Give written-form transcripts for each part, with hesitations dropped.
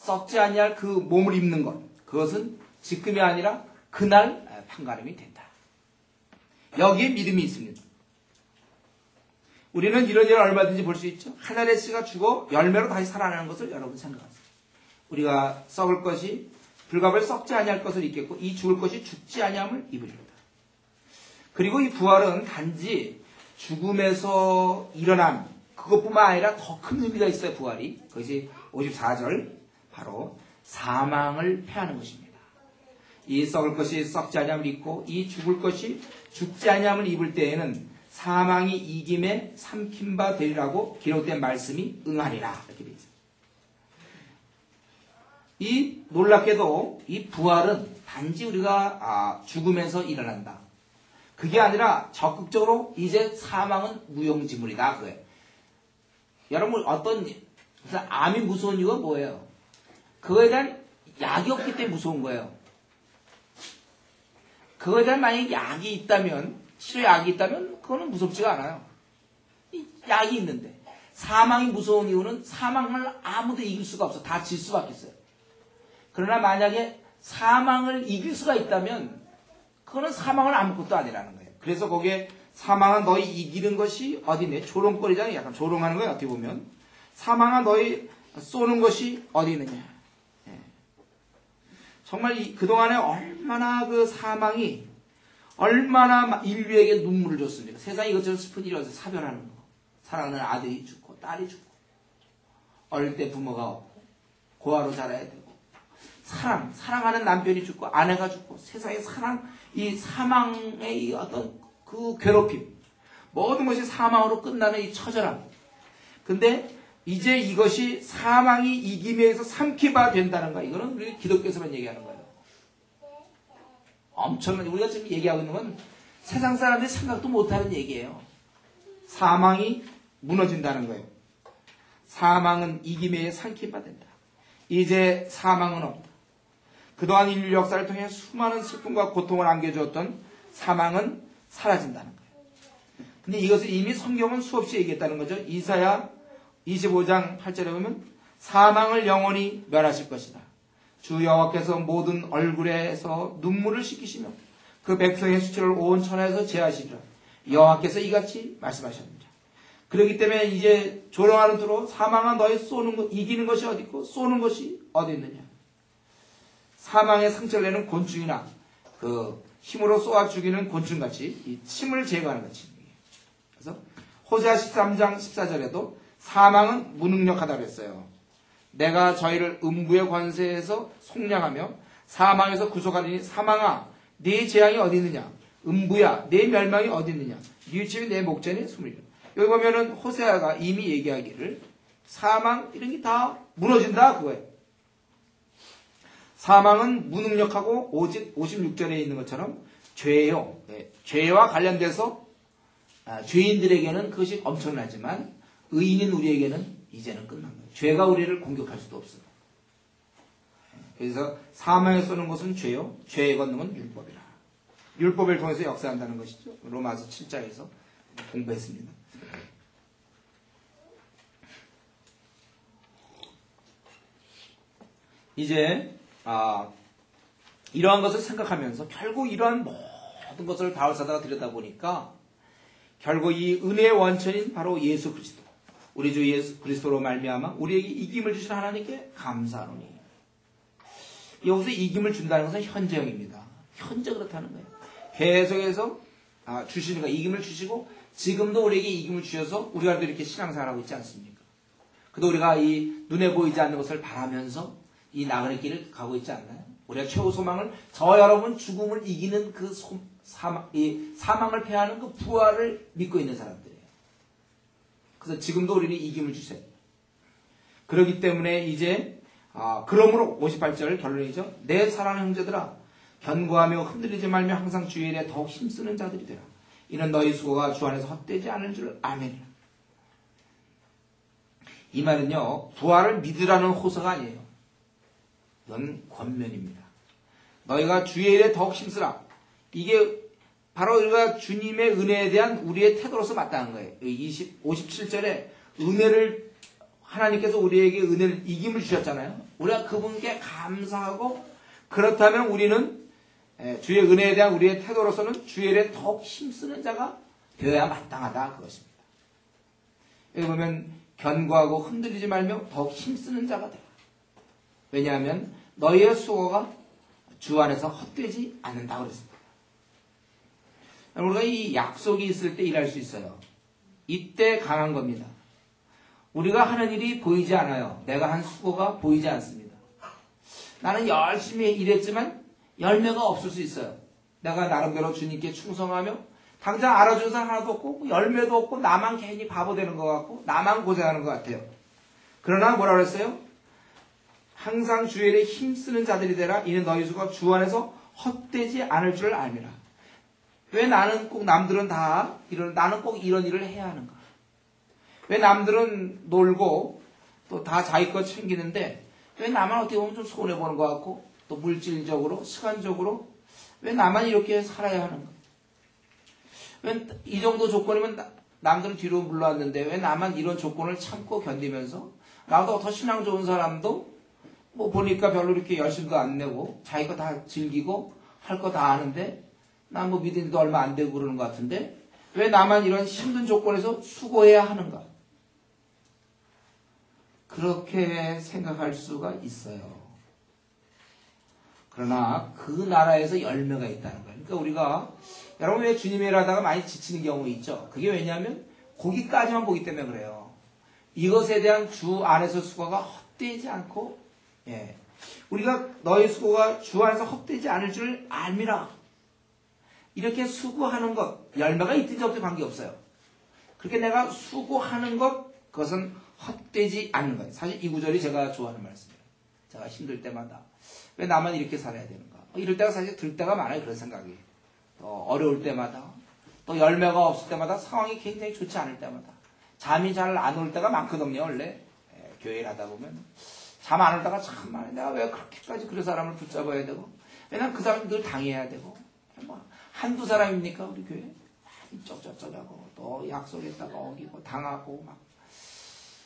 썩지 아니할 그 몸을 입는 것, 그것은 지금이 아니라 그날 판가름이 된다. 여기에 믿음이 있습니다. 우리는 이런 일을 얼마든지 볼 수 있죠. 하늘의 씨가 죽어 열매로 다시 살아나는 것을 여러분 생각하세요. 우리가 썩을 것이 불갑을 썩지 아니할 것을 입겠고 이 죽을 것이 죽지 아니함을 입으리로다. 그리고 이 부활은 단지 죽음에서 일어난 그것뿐만 아니라 더 큰 의미가 있어요. 부활이. 그것이 54절 바로 사망을 패하는 것입니다. 이 썩을 것이 썩지 아니함을 입고 이 죽을 것이 죽지 아니함을 입을 때에는 사망이 이김에 삼킨 바 되리라고 기록된 말씀이 응하리라. 이렇게 되어 있어요. 이 놀랍게도 이 부활은 단지 우리가 죽으면서 일어난다. 그게 아니라 적극적으로 이제 사망은 무용지물이다. 그거예요. 여러분 암이 무서운 이유가 뭐예요? 그거에 대한 약이 없기 때문에 무서운 거예요. 그거에 대한 만약에 약이 있다면, 치료약이 있다면 그거는 무섭지가 않아요. 약이 있는데 사망이 무서운 이유는 사망을 아무도 이길 수가 없어. 다 질 수밖에 없어요. 그러나 만약에 사망을 이길 수가 있다면 그거는 사망은 아무것도 아니라는 거예요. 그래서 거기에 사망은 너희 이기는 것이 어디네? 조롱거리잖아요. 약간 조롱하는 거예요. 어떻게 보면. 사망은 너희 쏘는 것이 어디 있느냐. 정말 그동안에 얼마나 그 사망이 얼마나 인류에게 눈물을 줬습니까? 세상에 이것저것 슬픈 일이 어서 사별하는 거. 사랑하는 아들이 죽고 딸이 죽고 어릴 때 부모가 없고 고아로 자라야 되고 사랑하는 남편이 죽고 아내가 죽고 세상의 이 사망의 이 어떤 그 괴롭힘 모든 것이 사망으로 끝나는 이 처절함. 근데 이제 이것이 사망이 이김에서 삼키바 된다는 거야. 이거는 우리 기독교에서만 얘기하는 거예요. 엄청난, 우리가 지금 얘기하고 있는 건 세상 사람들이 생각도 못하는 얘기예요. 사망이 무너진다는 거예요. 사망은 이김에 삼키바 된다. 이제 사망은 없다. 그동안 인류 역사를 통해 수많은 슬픔과 고통을 안겨주었던 사망은 사라진다는 거예요. 근데 이것을 이미 성경은 수없이 얘기했다는 거죠. 이사야 25장 8절에 보면 사망을 영원히 멸하실 것이다. 주 여호와께서 모든 얼굴에서 눈물을 씻기시며 그 백성의 수치를 온 천하에서 제하시리라. 여호와께서 이같이 말씀하셨느니라. 그렇기 때문에 이제 조롱하는 투로 사망은 너희 이기는 것이 어디 있고 쏘는 것이 어디 있느냐. 사망의 상처를 내는 곤충이나 그 힘으로 쏘아 죽이는 곤충같이 이 침을 제거하는 것이. 그래서 호세아 13장 14절에도 사망은 무능력하다고 했어요. 내가 저희를 음부의 권세에서 속량하며 사망에서 구속하리니 사망아 네 재앙이 어디 있느냐. 음부야 네 멸망이 어디 있느냐. 뉘우침이 내 목전에 숨으리라. 여기 보면은 호세아가 이미 얘기하기를 사망 이런 게 다 무너진다 그거예요. 사망은 무능력하고 오직 56절에 있는 것처럼 죄요. 죄와 관련돼서 죄인들에게는 그것이 엄청나지만 의인인 우리에게는 이제는 끝난 거예요. 죄가 우리를 공격할 수도 없어요. 그래서 사망에 쏘는 것은 죄요. 죄에 걷는 건 율법이라. 율법을 통해서 역사한다는 것이죠. 로마서 7장에서 공부했습니다. 이제 이러한 것을 생각하면서 결국 이러한 모든 것을 바울사도가 들여다보니까 결국 이 은혜의 원천인 바로 예수 그리스도, 우리 주 예수 그리스도로 말미암아 우리에게 이김을 주신 하나님께 감사하노니. 여기서 이김을 준다는 것은 현재형입니다. 현재 그렇다는 거예요. 계속해서 주시는 거 이김을 주시고 지금도 우리에게 이김을 주셔서 우리가 이렇게 신앙생활하고 있지 않습니까? 그도 우리가 이 눈에 보이지 않는 것을 바라면서 이 나그네 길을 가고 있지 않나요? 우리가 최후 소망을 저 여러분 죽음을 이기는 그 사망을 패하는 그 부활을 믿고 있는 사람들이에요. 그래서 지금도 우리는 이김을 주세요. 그렇기 때문에 이제 그러므로 58절 결론이죠. 내 사랑하는 형제들아 견고하며 흔들리지 말며 항상 주의 일에 더욱 힘쓰는 자들이 되라. 이는 너희 수고가 주 안에서 헛되지 않을 줄 아멘이라. 이 말은요 부활을 믿으라는 호소가 아니에요. 이건 권면입니다. 너희가 주의 일에 더욱 힘쓰라. 이게 바로 우리가 주님의 은혜에 대한 우리의 태도로서 마땅한 거예요. 57절에 은혜를 하나님께서 우리에게 은혜를, 이김을 주셨잖아요. 우리가 그분께 감사하고, 그렇다면 우리는 주의 은혜에 대한 우리의 태도로서는 주의 일에 더욱 힘쓰는 자가 되어야 마땅하다, 그것입니다. 여기 보면 견고하고 흔들리지 말며 더욱 힘쓰는 자가 되라. 왜냐하면 너희의 수고가 주 안에서 헛되지 않는다 그랬습니다. 우리가 이 약속이 있을 때 일할 수 있어요. 이때 강한 겁니다. 우리가 하는 일이 보이지 않아요. 내가 한 수고가 보이지 않습니다. 나는 열심히 일했지만 열매가 없을 수 있어요. 내가 나름대로 주님께 충성하며 당장 알아주는 사람 하나도 없고 열매도 없고 나만 괜히 바보 되는 것 같고 나만 고생하는 것 같아요. 그러나 뭐라 그랬어요? 항상 주의 일에 힘쓰는 자들이 되라. 이는 너희 수고가 주 안에서 헛되지 않을 줄 알미라. 왜 나는 꼭 남들은 다 나는 꼭 이런 일을 해야 하는가? 왜 남들은 놀고 또 다 자기 것 챙기는데 왜 나만 어떻게 보면 좀 손해보는 것 같고 또 물질적으로 시간적으로 왜 나만 이렇게 살아야 하는가? 왜 이 정도 조건이면 남들은 뒤로 물러왔는데 왜 나만 이런 조건을 참고 견디면서 나보다 더 신앙 좋은 사람도 뭐 보니까 별로 이렇게 열심도 안 내고 자기 거 다 즐기고 할 거 다 아는데 나 뭐 믿은 지도 얼마 안 되고 그러는 것 같은데 왜 나만 이런 힘든 조건에서 수고해야 하는가? 그렇게 생각할 수가 있어요. 그러나 그 나라에서 열매가 있다는 거예요. 그러니까 우리가 여러분 왜 주님의 일 하다가 많이 지치는 경우 있죠? 그게 왜냐하면 거기까지만 보기 때문에 그래요. 이것에 대한 주 안에서 수고가 헛되지 않고 우리가 너의 수고가 주 안에서 헛되지 않을 줄 알미라. 이렇게 수고하는 것, 열매가 있든지 없든지 관계없어요. 그렇게 내가 수고하는 것, 그것은 헛되지 않는 거예요. 사실 이 구절이 제가 좋아하는 말씀이에요. 제가 힘들 때마다 왜 나만 이렇게 살아야 되는가? 이럴 때가 사실 들 때가 많아요. 그런 생각이. 또 어려울 때마다, 또 열매가 없을 때마다, 상황이 굉장히 좋지 않을 때마다, 잠이 잘 안 올 때가 많거든요. 원래 교회를 하다 보면 잠 안 올다가 참 많아요. 내가 왜 그렇게까지 그 사람을 붙잡아야 되고, 왜냐면 그 사람 늘 당해야 되고, 뭐 한두 사람입니까 우리 교회? 쩍쩍쩍하고 또 약속했다가 어기고 당하고 막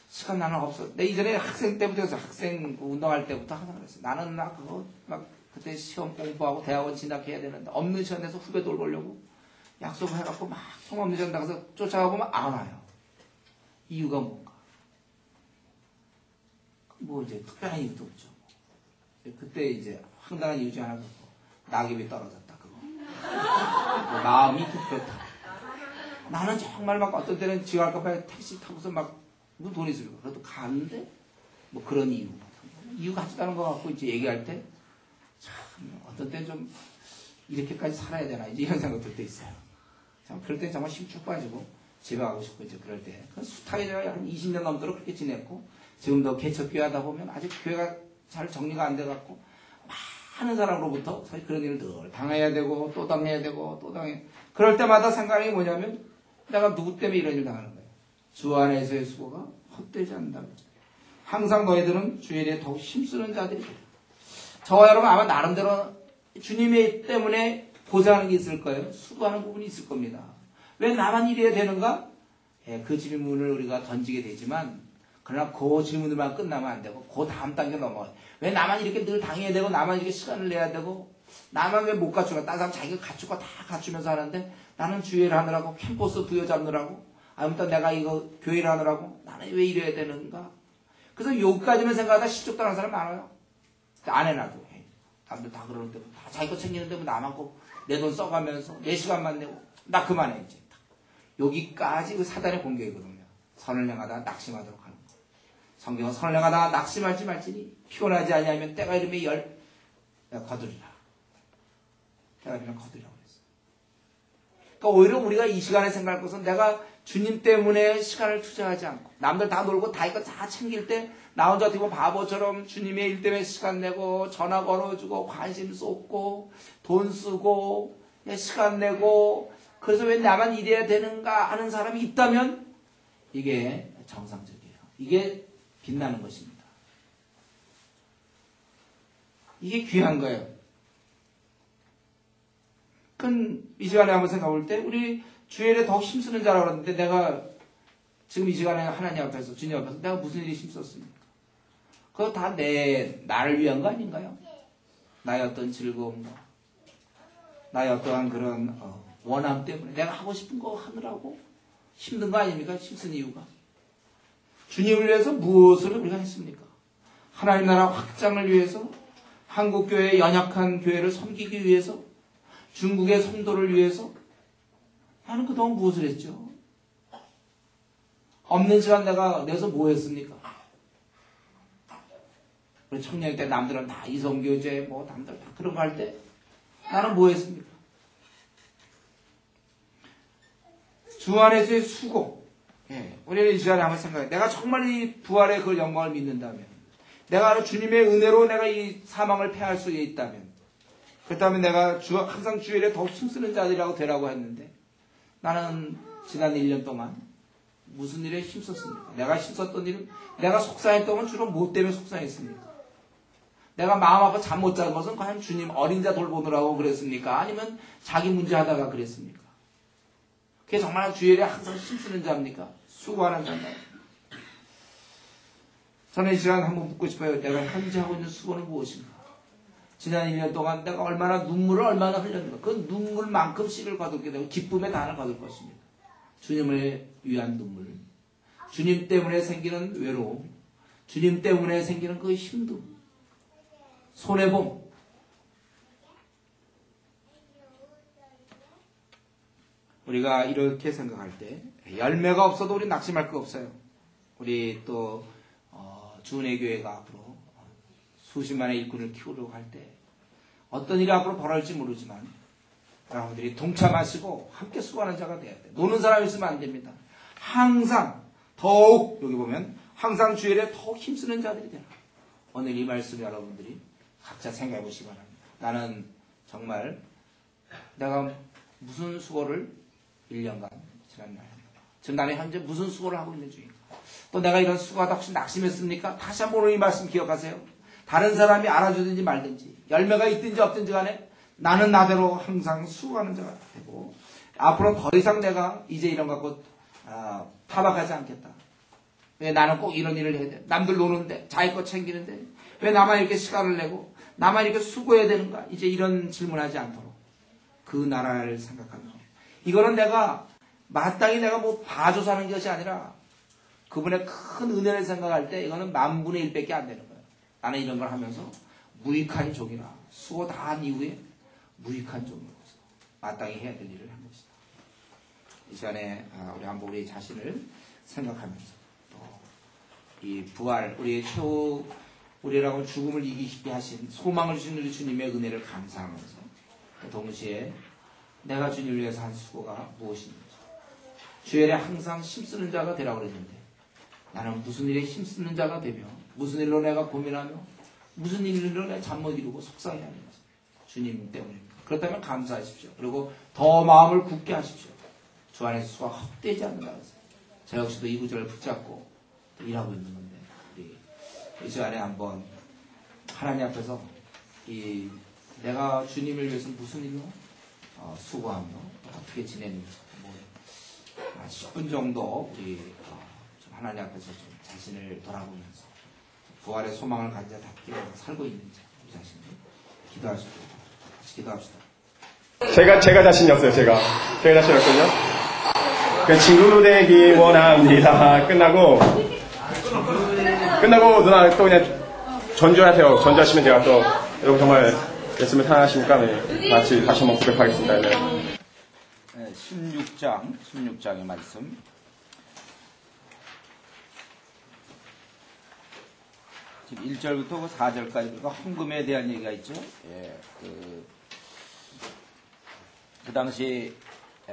시간 나는 없어. 내 이전에 학생 때부터 해서 학생 운동할 때부터 항상 그랬어. 나는 나 그거 막 그때 시험 공부하고 대학원 진학해야 되는데 없는 시간에서 후배 돌보려고 약속을 해갖고 막 통없는 시간 나가서 쫓아가 보면 안 와요. 이유가 뭔가? 뭐 이제 특별한 이유도 없죠. 그때 이제 황당한 이유 중 하나가 낙엽이 떨어졌다 그거. 뭐 마음이 급했다. 나는 정말 막 어떤 때는 지각할까봐 택시 타고서 막 돈 있으려고 그래도 가는데 뭐 그런 이유가 하지도 않은 것 같고 이제 얘기할 때 참 어떤 때는 좀 이렇게까지 살아야 되나 이제 이런 생각 들 때 있어요. 참 그럴 때 정말 힘쭉 빠지고 집에 가고 싶고 이제 그럴 때 숱하게 제가 한 20년 넘도록 그렇게 지냈고 지금도 개척교회 하다 보면 아직 교회가 잘 정리가 안 돼갖고 많은 사람으로부터 사실 그런 일을 늘 당해야 되고 또 당해야 되고 또 당해. 그럴 때마다 생각이 뭐냐면 내가 누구 때문에 이런 일을 당하는 거예요. 주 안에서의 수고가 헛되지 않는다. 항상 너희들은 주의 일에 더욱 힘쓰는 자들이 되라. 저와 여러분 아마 나름대로 주님의 때문에 고생하는 게 있을 거예요. 수고하는 부분이 있을 겁니다. 왜 나만 이래야 되는가? 그 질문을 우리가 던지게 되지만 그러나 그 질문들만 끝나면 안 되고 그 다음 단계 넘어가요. 왜 나만 이렇게 늘 당해야 되고 나만 이렇게 시간을 내야 되고 나만 왜 못 갖추나? 다른 사람 자기가 갖추고 다 갖추면서 하는데 나는 주의를 하느라고 캠퍼스 부여잡느라고 아무튼 내가 이거 교회를 하느라고 나는 왜 이래야 되는가? 그래서 여기까지만 생각하다 실족당하는 사람 많아요. 안 해놔도 남들 다 그러는데 다 자기 거 챙기는데 뭐 나만 꼭 내 돈 써가면서 내 시간만 내고 나 그만해 이제. 여기까지 그 사단의 공격이거든요. 선을 행하다 낙심하도록 하는 거. 성경은 선을 행하다 낙심할지 말지니 피곤하지 아니하면 때가 이르면 거두리라. 때가 이르면 거두리라고 그랬어요. 그러니까 오히려 우리가 이 시간에 생각할 것은 내가 주님 때문에 시간을 투자하지 않고 남들 다 놀고 다 이거 다 챙길 때 나 혼자 어떻게 보면 바보처럼 주님의 일 때문에 시간 내고 전화 걸어주고 관심 쏟고 돈 쓰고 시간 내고 그래서 왜 나만 이래야 되는가 하는 사람이 있다면 이게 정상적이에요. 이게 빛나는 것입니다. 이게 귀한 거예요. 이 시간에 한번 생각해 볼 때 우리 주일에 더 힘쓰는 자라고 그러는데 내가 지금 이 시간에 하나님 앞에서, 주님 앞에서 내가 무슨 일이 힘썼습니까? 그거 다 나를 위한 거 아닌가요? 나의 어떤 즐거움과 나의 어떠한 그런 원함 때문에 내가 하고 싶은 거 하느라고 힘든 거 아닙니까? 힘쓴 이유가. 주님을 위해서 무엇을 우리가 했습니까? 하나님 나라 확장을 위해서, 한국교회의 연약한 교회를 섬기기 위해서, 중국의 성도를 위해서 나는 그동안 무엇을 했죠? 없는 시간 내가 내서 뭐 했습니까? 우리 청년 때 남들은 다 이성교제 뭐 남들 다 그런 거 할 때 나는 뭐 했습니까? 주 안에서의 수고. 우리는 이 시간에 한번 생각해. 내가 정말 이 부활의 그 영광을 믿는다면, 내가 주님의 은혜로 내가 이 사망을 패할 수 있다면, 그렇다면 내가 항상 주일에 더욱 힘쓰는 자들이라고 되라고 했는데, 나는 지난 1년 동안 무슨 일에 힘썼습니까? 내가 힘썼던 일은, 내가 속상했던 건 주로 뭐 때문에 속상했습니까? 내가 마음 아파 잠 못 자는 것은 과연 주님 어린 자 돌보느라고 그랬습니까? 아니면 자기 문제 하다가 그랬습니까? 그게 정말 주일에 항상 힘쓰는 자입니까? 수고하는 자인가요? 저는 이 시간 한번 묻고 싶어요. 내가 현재 하고 있는 수고는 무엇인가? 지난 1년 동안 내가 얼마나 눈물을 얼마나 흘렸는가? 그 눈물만큼 씨를 거둘게 되고 기쁨의 단을 거둘 것입니다. 주님을 위한 눈물, 주님 때문에 생기는 외로움, 주님 때문에 생기는 그 힘듦, 손해봄. 우리가 이렇게 생각할 때 열매가 없어도 우리 낙심할 거 없어요. 우리 또 주은혜 교회가 앞으로 수십만의 일꾼을 키우려고 할 때 어떤 일이 앞으로 벌어질지 모르지만 여러분들이 동참하시고 함께 수고하는 자가 돼야 돼. 노는 사람이 있으면 안 됩니다. 항상 더욱 여기 보면 항상 주일에 더욱 힘쓰는 자들이 되라. 오늘 이 말씀 여러분들이 각자 생각해 보시기 바랍니다. 나는 정말 내가 무슨 수고를 1년간 지난 지금 나는 현재 무슨 수고를 하고 있는 중인가? 또 내가 이런 수고하다 혹시 낙심했습니까? 다시 한번 오늘 이 말씀 기억하세요. 다른 사람이 알아주든지 말든지 열매가 있든지 없든지 간에 나는 나대로 항상 수고하는 자가 되고 앞으로 더 이상 내가 이제 이런 거 갖고 타박하지 않겠다. 왜 나는 꼭 이런 일을 해야 돼? 남들 노는데 자기 거 챙기는데 왜 나만 이렇게 시간을 내고 나만 이렇게 수고해야 되는가? 이제 이런 질문하지 않도록 그 나라를 생각하며 이거는 내가 마땅히 내가 뭐 봐줘 사는 것이 아니라 그분의 큰 은혜를 생각할 때 이거는 10,000분의 1밖에 안 되는 거예요. 나는 이런 걸 하면서 무익한 종이라 수고 다 한 이후에 무익한 종으로서 마땅히 해야 될 일을 한 것이다. 이 시간에 우리 한번 우리 자신을 생각하면서 또 이 부활 우리의 최후 우리라고 죽음을 이기시게 하신 소망을 주신 우리 주님의 은혜를 감사하면서 동시에 내가 주님을 위해서 한 수고가 무엇인지 주일에 항상 힘쓰는 자가 되라고 그랬는데 나는 무슨 일에 힘쓰는 자가 되며 무슨 일로 내가 고민하며 무슨 일로 내가 잠 못 이루고 속상해하는 것입니다. 주님 때문입니다. 그렇다면 감사하십시오. 그리고 더 마음을 굳게 하십시오. 주 안에서 수가 헛되지 않는다 그랬어요. 저 역시도 이 구절을 붙잡고 일하고 있는 건데 이 시간에 한번 하나님 앞에서 내가 주님을 위해서 무슨 일로 수고하며 어떻게 지내는지 뭐 10분 정도 우리 좀 하나님 앞에서 좀 자신을 돌아보면서 부활의 소망을 가진 자답게 살고 있는지 우리 자신을 기도할 수 있도록 같이 기도합시다. 제가 자신이 없어요. 제가 자신이 없거든요. 그 친구로 되기 원합니다. 끝나고 누나 또 그냥 전주하세요. 전주하시면 제가 또 여러분 정말 예수님을 사랑하시니까 같이 다시 한번 고백하겠습니다. 네. 16장의 말씀. 지금 1절부터 4절까지 헌금에 대한 얘기가 있죠. 예, 그 당시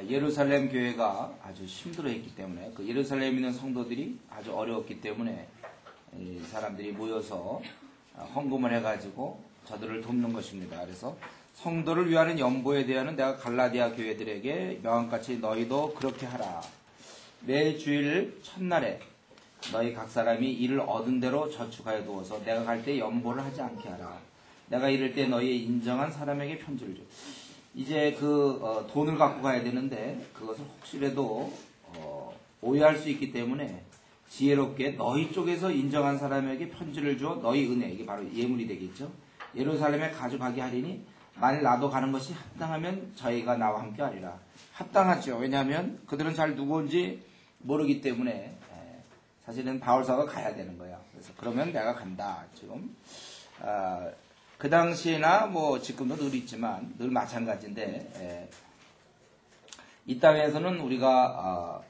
예루살렘 교회가 아주 힘들어했기 때문에 그 예루살렘에 있는 성도들이 아주 어려웠기 때문에 이 사람들이 모여서 헌금을 해가지고 저들을 돕는 것입니다. 그래서 성도를 위하는 연보에 대하여는 내가 갈라디아 교회들에게 명함같이 너희도 그렇게 하라. 매 주일 첫날에 너희 각 사람이 이를 얻은 대로 저축하여 두어서 내가 갈 때 연보를 하지 않게 하라. 내가 이를 때 너희의 인정한 사람에게 편지를 줘. 이제 돈을 갖고 가야 되는데 그것을 혹시라도 오해할 수 있기 때문에 지혜롭게 너희 쪽에서 인정한 사람에게 편지를 주어 너희 은혜, 이게 바로 예물이 되겠죠. 예루살렘에 가져가게 하리니 만일 나도 가는 것이 합당하면 저희가 나와 함께 하리라. 합당하죠. 왜냐하면 그들은 잘 누구인지 모르기 때문에 사실은 바울사가 가야 되는 거야. 그래서 그러면 내가 간다. 지금 그 당시에나 뭐 지금도 늘 있지만 늘 마찬가지인데 이 땅에서는 우리가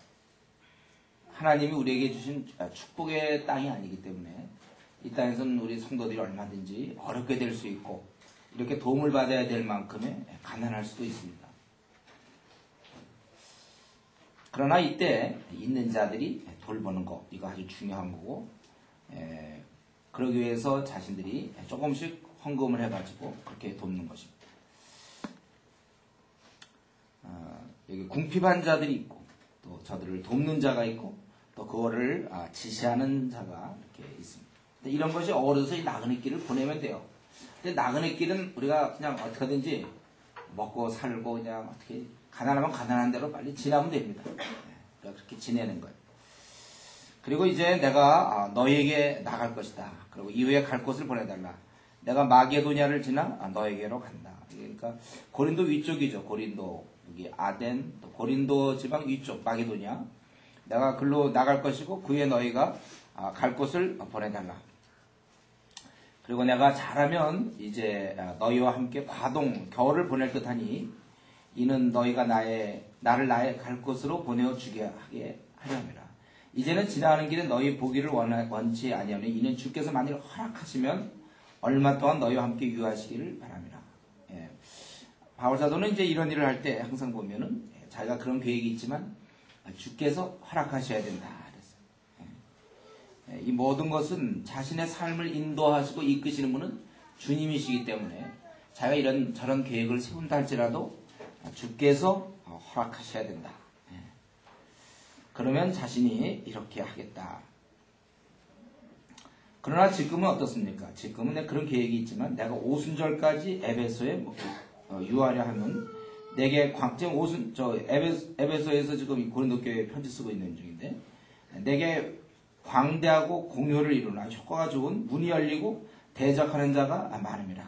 하나님이 우리에게 주신 축복의 땅이 아니기 때문에 이 땅에서는 우리 성도들이 얼마든지 어렵게 될 수 있고 이렇게 도움을 받아야 될 만큼의 가난할 수도 있습니다. 그러나 이때 있는 자들이 돌보는 거, 이거 아주 중요한 거고, 그러기 위해서 자신들이 조금씩 헌금을 해가지고 그렇게 돕는 것입니다. 여기 궁핍한 자들이 있고, 또 저들을 돕는 자가 있고, 또 그거를 지시하는 자가 이렇게 있습니다. 이런 것이 어우러져서 이 나그네 길을 보내면 돼요. 근데 나그네 길은 우리가 그냥 어떻게 하든지 먹고 살고 그냥 어떻게 가난하면 가난한 대로 빨리 지나면 됩니다. 그렇게 지내는 거예요. 그리고 이제 내가 너희에게 나갈 것이다. 그리고 이후에 갈 곳을 보내달라. 내가 마게도냐를 지나 너에게로 간다. 그러니까 고린도 위쪽이죠. 고린도 여기 아덴, 또 고린도 지방 위쪽 마게도냐. 내가 글로 나갈 것이고 그에 너희가 갈 곳을 보내달라. 그리고 내가 잘하면 이제 너희와 함께 과동 겨울을 보낼 듯하니 이는 너희가 나를 나의 갈 곳으로 보내어 주게 하게 하려니라. 이제는 지나가는 길에 너희 보기를 원치 아니하니 이는 주께서 만일 허락하시면 얼마 동안 너희와 함께 유하시기를 바랍니다. 바울사도는 이제 이런 일을 할 때 항상 보면은 자기가 그런 계획이 있지만 주께서 허락하셔야 된다. 이 모든 것은 자신의 삶을 인도하시고 이끄시는 분은 주님이시기 때문에 자기가 이런 저런 계획을 세운다 할지라도 주께서 허락하셔야 된다. 그러면 자신이 이렇게 하겠다. 그러나 지금은 어떻습니까? 지금은 내가 그런 계획이 있지만 내가 오순절까지 에베소에 유하려 하면 내게 에베소에서 지금 고린도 교회에 편지 쓰고 있는 중인데 내게 광대하고 공효를 이루나 효과가 좋은 문이 열리고 대적하는 자가 많음이라.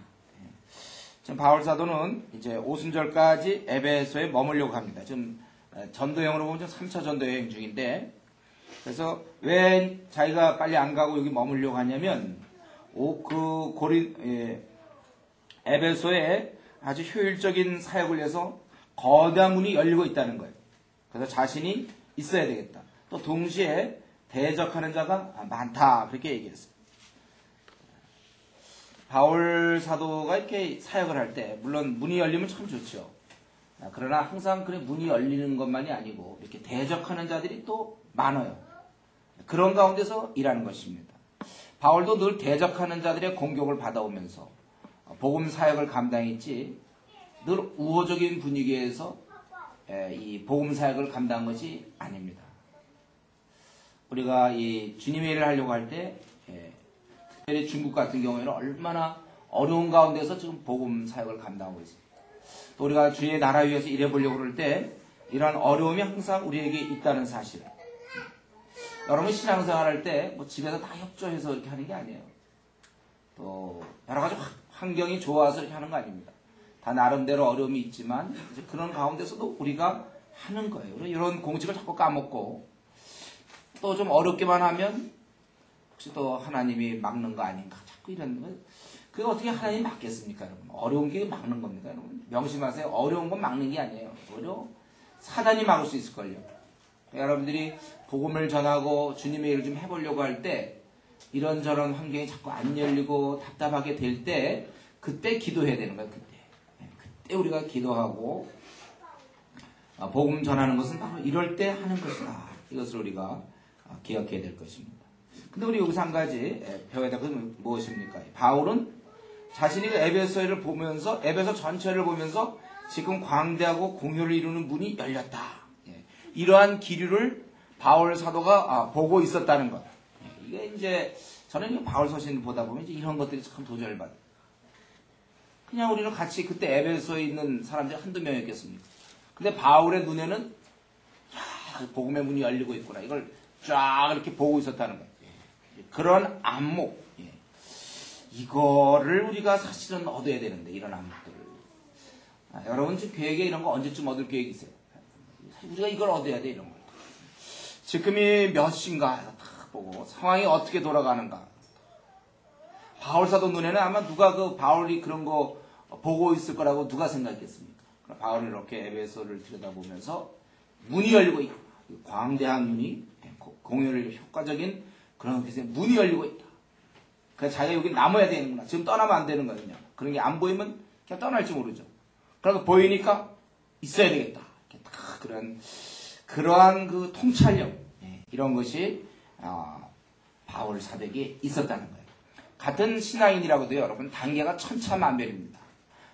지금 바울사도는 이제 오순절까지 에베소에 머물려고 합니다. 지금 전도여행으로 보면 3차 전도여행 중인데 그래서 왜 자기가 빨리 안 가고 여기 머물려고 하냐면 에베소에 아주 효율적인 사역을 위해서 거대한 문이 열리고 있다는 거예요. 그래서 자신이 있어야 되겠다. 또 동시에 대적하는 자가 많다. 그렇게 얘기했어요. 바울 사도가 이렇게 사역을 할 때 물론 문이 열리면 참 좋죠. 그러나 항상 그래 문이 열리는 것만이 아니고 이렇게 대적하는 자들이 또 많아요. 그런 가운데서 일하는 것입니다. 바울도 늘 대적하는 자들의 공격을 받아오면서 복음 사역을 감당했지 늘 우호적인 분위기에서 이 복음 사역을 감당한 것이 아닙니다. 우리가 이 주님의 일을 하려고 할 때 특별히 중국 같은 경우에는 얼마나 어려운 가운데서 지금 복음 사역을 감당하고 있습니다. 또 우리가 주의 나라 위해서 일해보려고 그럴 때 이러한 어려움이 항상 우리에게 있다는 사실. 여러분 신앙생활 할 때 뭐 집에서 다 협조해서 이렇게 하는 게 아니에요. 또 여러 가지 환경이 좋아서 이렇게 하는 거 아닙니다. 다 나름대로 어려움이 있지만 이제 그런 가운데서도 우리가 하는 거예요. 이런 공직을 자꾸 까먹고 또 좀 어렵게만 하면 혹시 또 하나님이 막는 거 아닌가 자꾸 이런 거. 그게 어떻게 하나님이 막겠습니까 여러분. 어려운 게 막는 겁니다 여러분. 명심하세요. 어려운 건 막는 게 아니에요. 오히려 사단이 막을 수 있을걸요. 여러분들이 복음을 전하고 주님의 일을 좀 해보려고 할 때 이런저런 환경이 자꾸 안 열리고 답답하게 될 때 그때 기도해야 되는 거예요. 그때 우리가 기도하고 복음 전하는 것은 바로 이럴 때 하는 것이다. 이것을 우리가 기억해야 될 것입니다. 근데 우리 여기서 한 가지 배워야 될 것은 무엇입니까? 바울은 자신이 에베소를 보면서 에베소 전체를 보면서 지금 광대하고 공효를 이루는 문이 열렸다. 이러한 기류를 바울 사도가 보고 있었다는 것. 이게 이제 저는 바울 서신을 보다 보면 이제 이런 것들이 참 도전을 받아요. 그냥 우리는 같이 그때 에베소에 있는 사람들이 한두 명이었겠습니까? 근데 바울의 눈에는 복음의 문이 열리고 있구나. 이걸 쫙 이렇게 보고 있었다는 거예요. 그런 안목. 이거를 우리가 사실은 얻어야 되는데, 이런 안목들을. 여러분 지금 계획에 이런 거 언제쯤 얻을 계획이 있어요? 우리가 이걸 얻어야 돼, 이런 걸. 지금이 몇 시인가 딱 보고 상황이 어떻게 돌아가는가. 바울사도 눈에는 아마 누가 바울이 그런 거 보고 있을 거라고 누가 생각했습니까? 바울이 이렇게 에베소를 들여다보면서 문이 열리고 있고, 광대한 문이 공연을 효과적인 그런 문이 열리고 있다. 그러니까 자기가 여기 남아야 되는구나. 지금 떠나면 안 되는 거거든요. 그런 게 안 보이면 그냥 떠날지 모르죠. 그러니까 보이니까 있어야 되겠다. 그러한 그 통찰력, 이런 것이 바울 사도에게 있었다는 거예요. 같은 신앙인이라고도 여러분 단계가 천차만별입니다.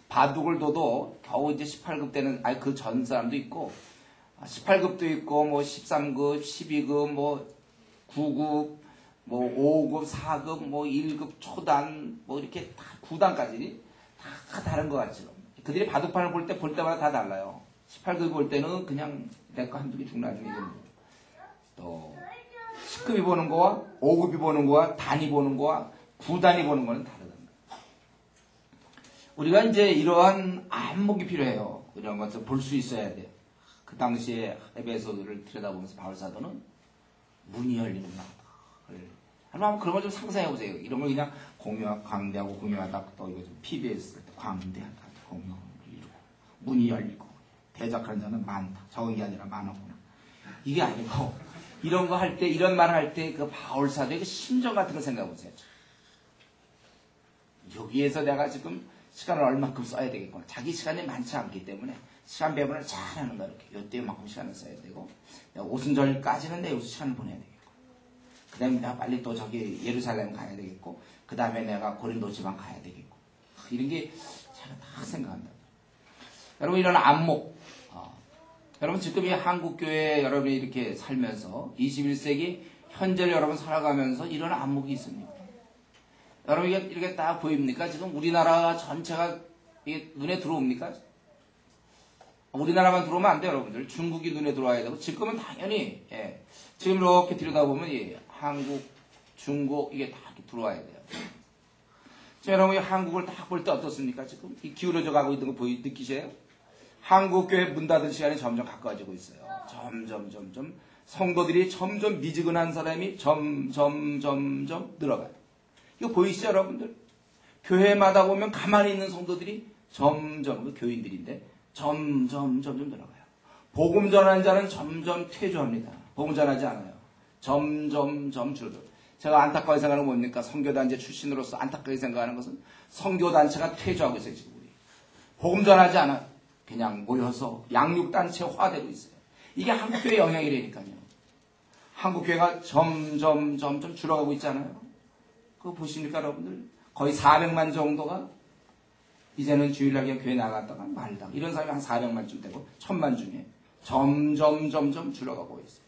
바둑을 둬도 겨우 이제 18급 때는 그 전 사람도 있고 18급도 있고 뭐 13급, 12급, 뭐 9급, 뭐 5급, 4급, 뭐 1급 초단, 뭐 이렇게 다 9단까지 다 다른 것 같죠. 그들이 바둑판을 볼 때마다 다 달라요. 18급이 볼 때는 그냥 내 거 한두 개 죽나 중에 또 10급이 보는 거와 5급이 보는 거와 단이 보는 거와 9단이 보는 거는 다르다. 우리가 이제 이러한 안목이 필요해요. 이런 것을 볼 수 있어야 돼요. 그 당시에 에베소를 들여다보면서 바울사도는 문이 열리는구나. 한번 그런 걸 좀 상상해 보세요. 이런 걸 그냥 광대하고 공유하다 또 이거 좀 PBS 광대하다 공유를 이루고 문이 열리고 대적하는 자는 많다. 적은 게 아니라 많았구나. 이게 아니고 이런 거 할 때 이런 말 할 때 그 바울사도의 그 심정 같은 거 생각해 보세요. 여기에서 내가 지금 시간을 얼마큼 써야 되겠구나. 자기 시간이 많지 않기 때문에 시간 배분을 잘 하는 거야. 이렇게 요때만큼 시간을 써야 되고 내가 오순절까지는 내 여기서 시간을 보내야 되겠고 그 다음에 내가 빨리 또 저기 예루살렘 가야 되겠고 그 다음에 내가 고린도 지방 가야 되겠고 이런 게 제가 다 생각한다. 여러분 이런 안목 여러분 지금 이 한국교회 여러분이 이렇게 살면서 21세기 현재를 여러분 살아가면서 이런 안목이 있습니다. 여러분 이렇게 딱 보입니까? 지금 우리나라 전체가 이게 눈에 들어옵니까? 우리나라만 들어오면 안 돼요, 여러분들. 중국이 눈에 들어와야 되고 지금은 당연히 지금 이렇게 들여다보면 한국, 중국 이게 다 이렇게 들어와야 돼요. 지금 여러분 한국을 딱 볼 때 어떻습니까? 지금 이 기울어져 가고 있는 거 느끼세요? 한국교회 문 닫은 시간이 점점 가까워지고 있어요. 점점 성도들이 점점 미지근한 사람이 점점 늘어가요. 이거 보이시죠, 여러분들? 교회마다 보면 가만히 있는 성도들이 점점, 교인들인데, 점점 늘어가요. 복음 전하는 자는 점점 퇴조합니다. 복음 전하지 않아요. 점점 줄어들어요. 제가 안타까운 생각은 뭡니까? 선교단체 출신으로서 안타깝게 생각하는 것은 선교단체가 퇴조하고 있어요, 지금 우리. 복음 전하지 않아요. 그냥 모여서 양육단체화되고 있어요. 이게 한국교회 영향이라니까요. 한국교회가 점점 줄어가고 있잖아요. 그거 보십니까, 여러분들? 거의 400만 정도가 이제는 주일날 그냥 교회 나갔다가 말다. 이런 사람이 한 400만쯤 되고 1000만 중에 점점 줄어가고 있어요.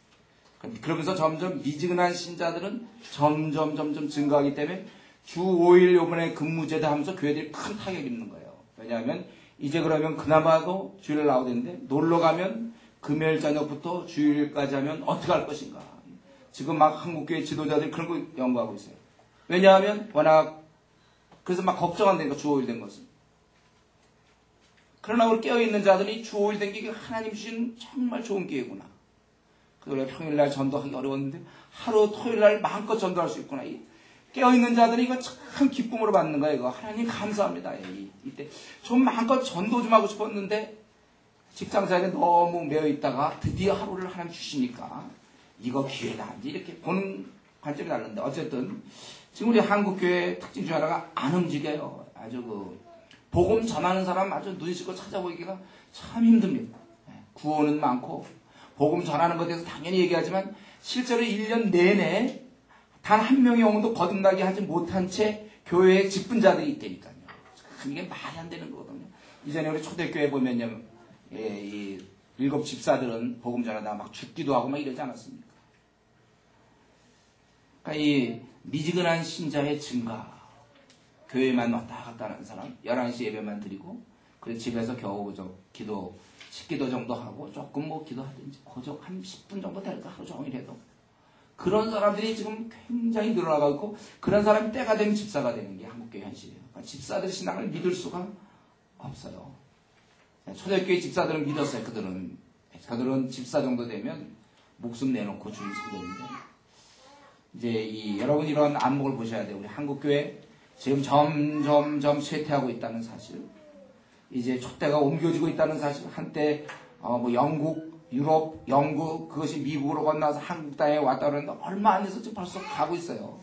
그러면서 점점 미지근한 신자들은 점점 증가하기 때문에 주 5일 요번에 근무제도 하면서 교회들이 큰 타격이 있는 거예요. 왜냐하면 이제 그러면 그나마도 주일날 나오야 되는데 놀러 가면 금요일 저녁부터 주일까지 하면 어떻게 할 것인가. 지금 막 한국교회 지도자들이 그런 거 연구하고 있어요. 왜냐하면 워낙 그래서 막 걱정한다니까 주 5일 된 것은. 그러나 우리 깨어있는 자들이 주 5일 된 게 하나님 주신 정말 좋은 기회구나. 그래 평일날 전도하기 어려웠는데 하루 토요일날 마음껏 전도할 수 있구나. 깨어있는 자들이 이거 참 기쁨으로 받는 거예요. 이거 하나님 감사합니다. 이때 좀 마음껏 전도 좀 하고 싶었는데 직장생활에 너무 매여 있다가 드디어 하루를 하나님 주시니까 이거 기회다. 이렇게 보는 관점이 다른데 어쨌든 지금 우리 한국교회 특징 중 하나가 안 움직여요. 아주 복음 전하는 사람 아주 눈 씻고 찾아보기가 참 힘듭니다. 구호는 많고 복음 전하는 것에 대해서 당연히 얘기하지만 실제로 1년 내내 단 한 명의 영혼도 거듭나게 하지 못한 채 교회에 직분 자들이 있다니까요. 이게 말이 안 되는 거거든요. 이전에 우리 초대교회 보면요, 이 7 집사들은 복음 전하다 막 죽기도 하고 막 이러지 않았습니까? 그러니까 이 미지근한 신자의 증가, 교회만 왔다 갔다 하는 사람, 11시 예배만 드리고, 그래 집에서 겨우 기도 식기도 정도 하고 조금 뭐 기도하든지 고적 한 10분 정도 될까 하루 종일 해도 그런 사람들이 지금 굉장히 늘어나고 있고 그런 사람이 때가 되면 집사가 되는 게 한국교회 현실이에요. 그러니까 집사들 신앙을 믿을 수가 없어요. 초대교회 집사들은 믿었어요. 그들은 집사 정도 되면 목숨 내놓고 주일 수도있는데 이제 여러분 이런 안목을 보셔야 돼요. 우리 한국교회 지금 점점 쇠퇴하고 있다는 사실, 이제 촛대가 옮겨지고 있다는 사실, 한때 뭐 영국, 유럽, 영국 그것이 미국으로 건너서 한국 땅에 왔다 그러는데 얼마 안 돼서 지금 벌써 가고 있어요.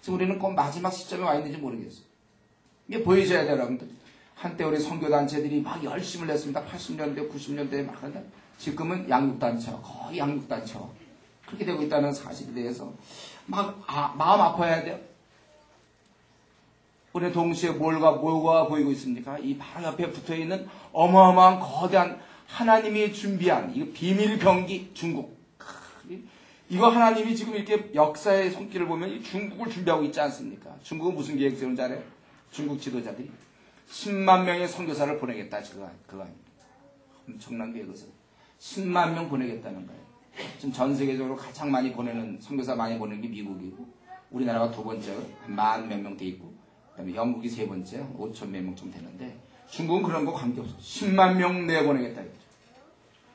지금 우리는 그 마지막 시점에 와 있는지 모르겠어요. 이게 보이셔야 돼요, 여러분들. 한때 우리 선교단체들이 막 열심을 냈습니다. 80년대, 90년대에 막 하는데 지금은 양육단체와 거의 양육단체와 그렇게 되고 있다는 사실에 대해서 막 마음 아파야 돼요. 우리 동시에 뭐가 보이고 있습니까? 이 바로 옆에 붙어있는 어마어마한 거대한 하나님이 준비한 이거 비밀 병기 중국. 이거 하나님이 지금 이렇게 역사의 손길을 보면 이 중국을 준비하고 있지 않습니까? 중국은 무슨 계획 세우는지 알아요? 중국 지도자들이 10만 명의 선교사를 보내겠다. 그거 아닙니다. 엄청난 계획에서 10만 명 보내겠다는 거예요. 지금 전 세계적으로 가장 많이 보내는 선교사 많이 보내는 게 미국이고 우리나라가 두 번째 만 몇 명 돼 있고 그다음에 영국이 세 번째 5천 몇 명 좀 되는데 중국은 그런 거 관계없어. 10만 명 내보내겠다 이거죠.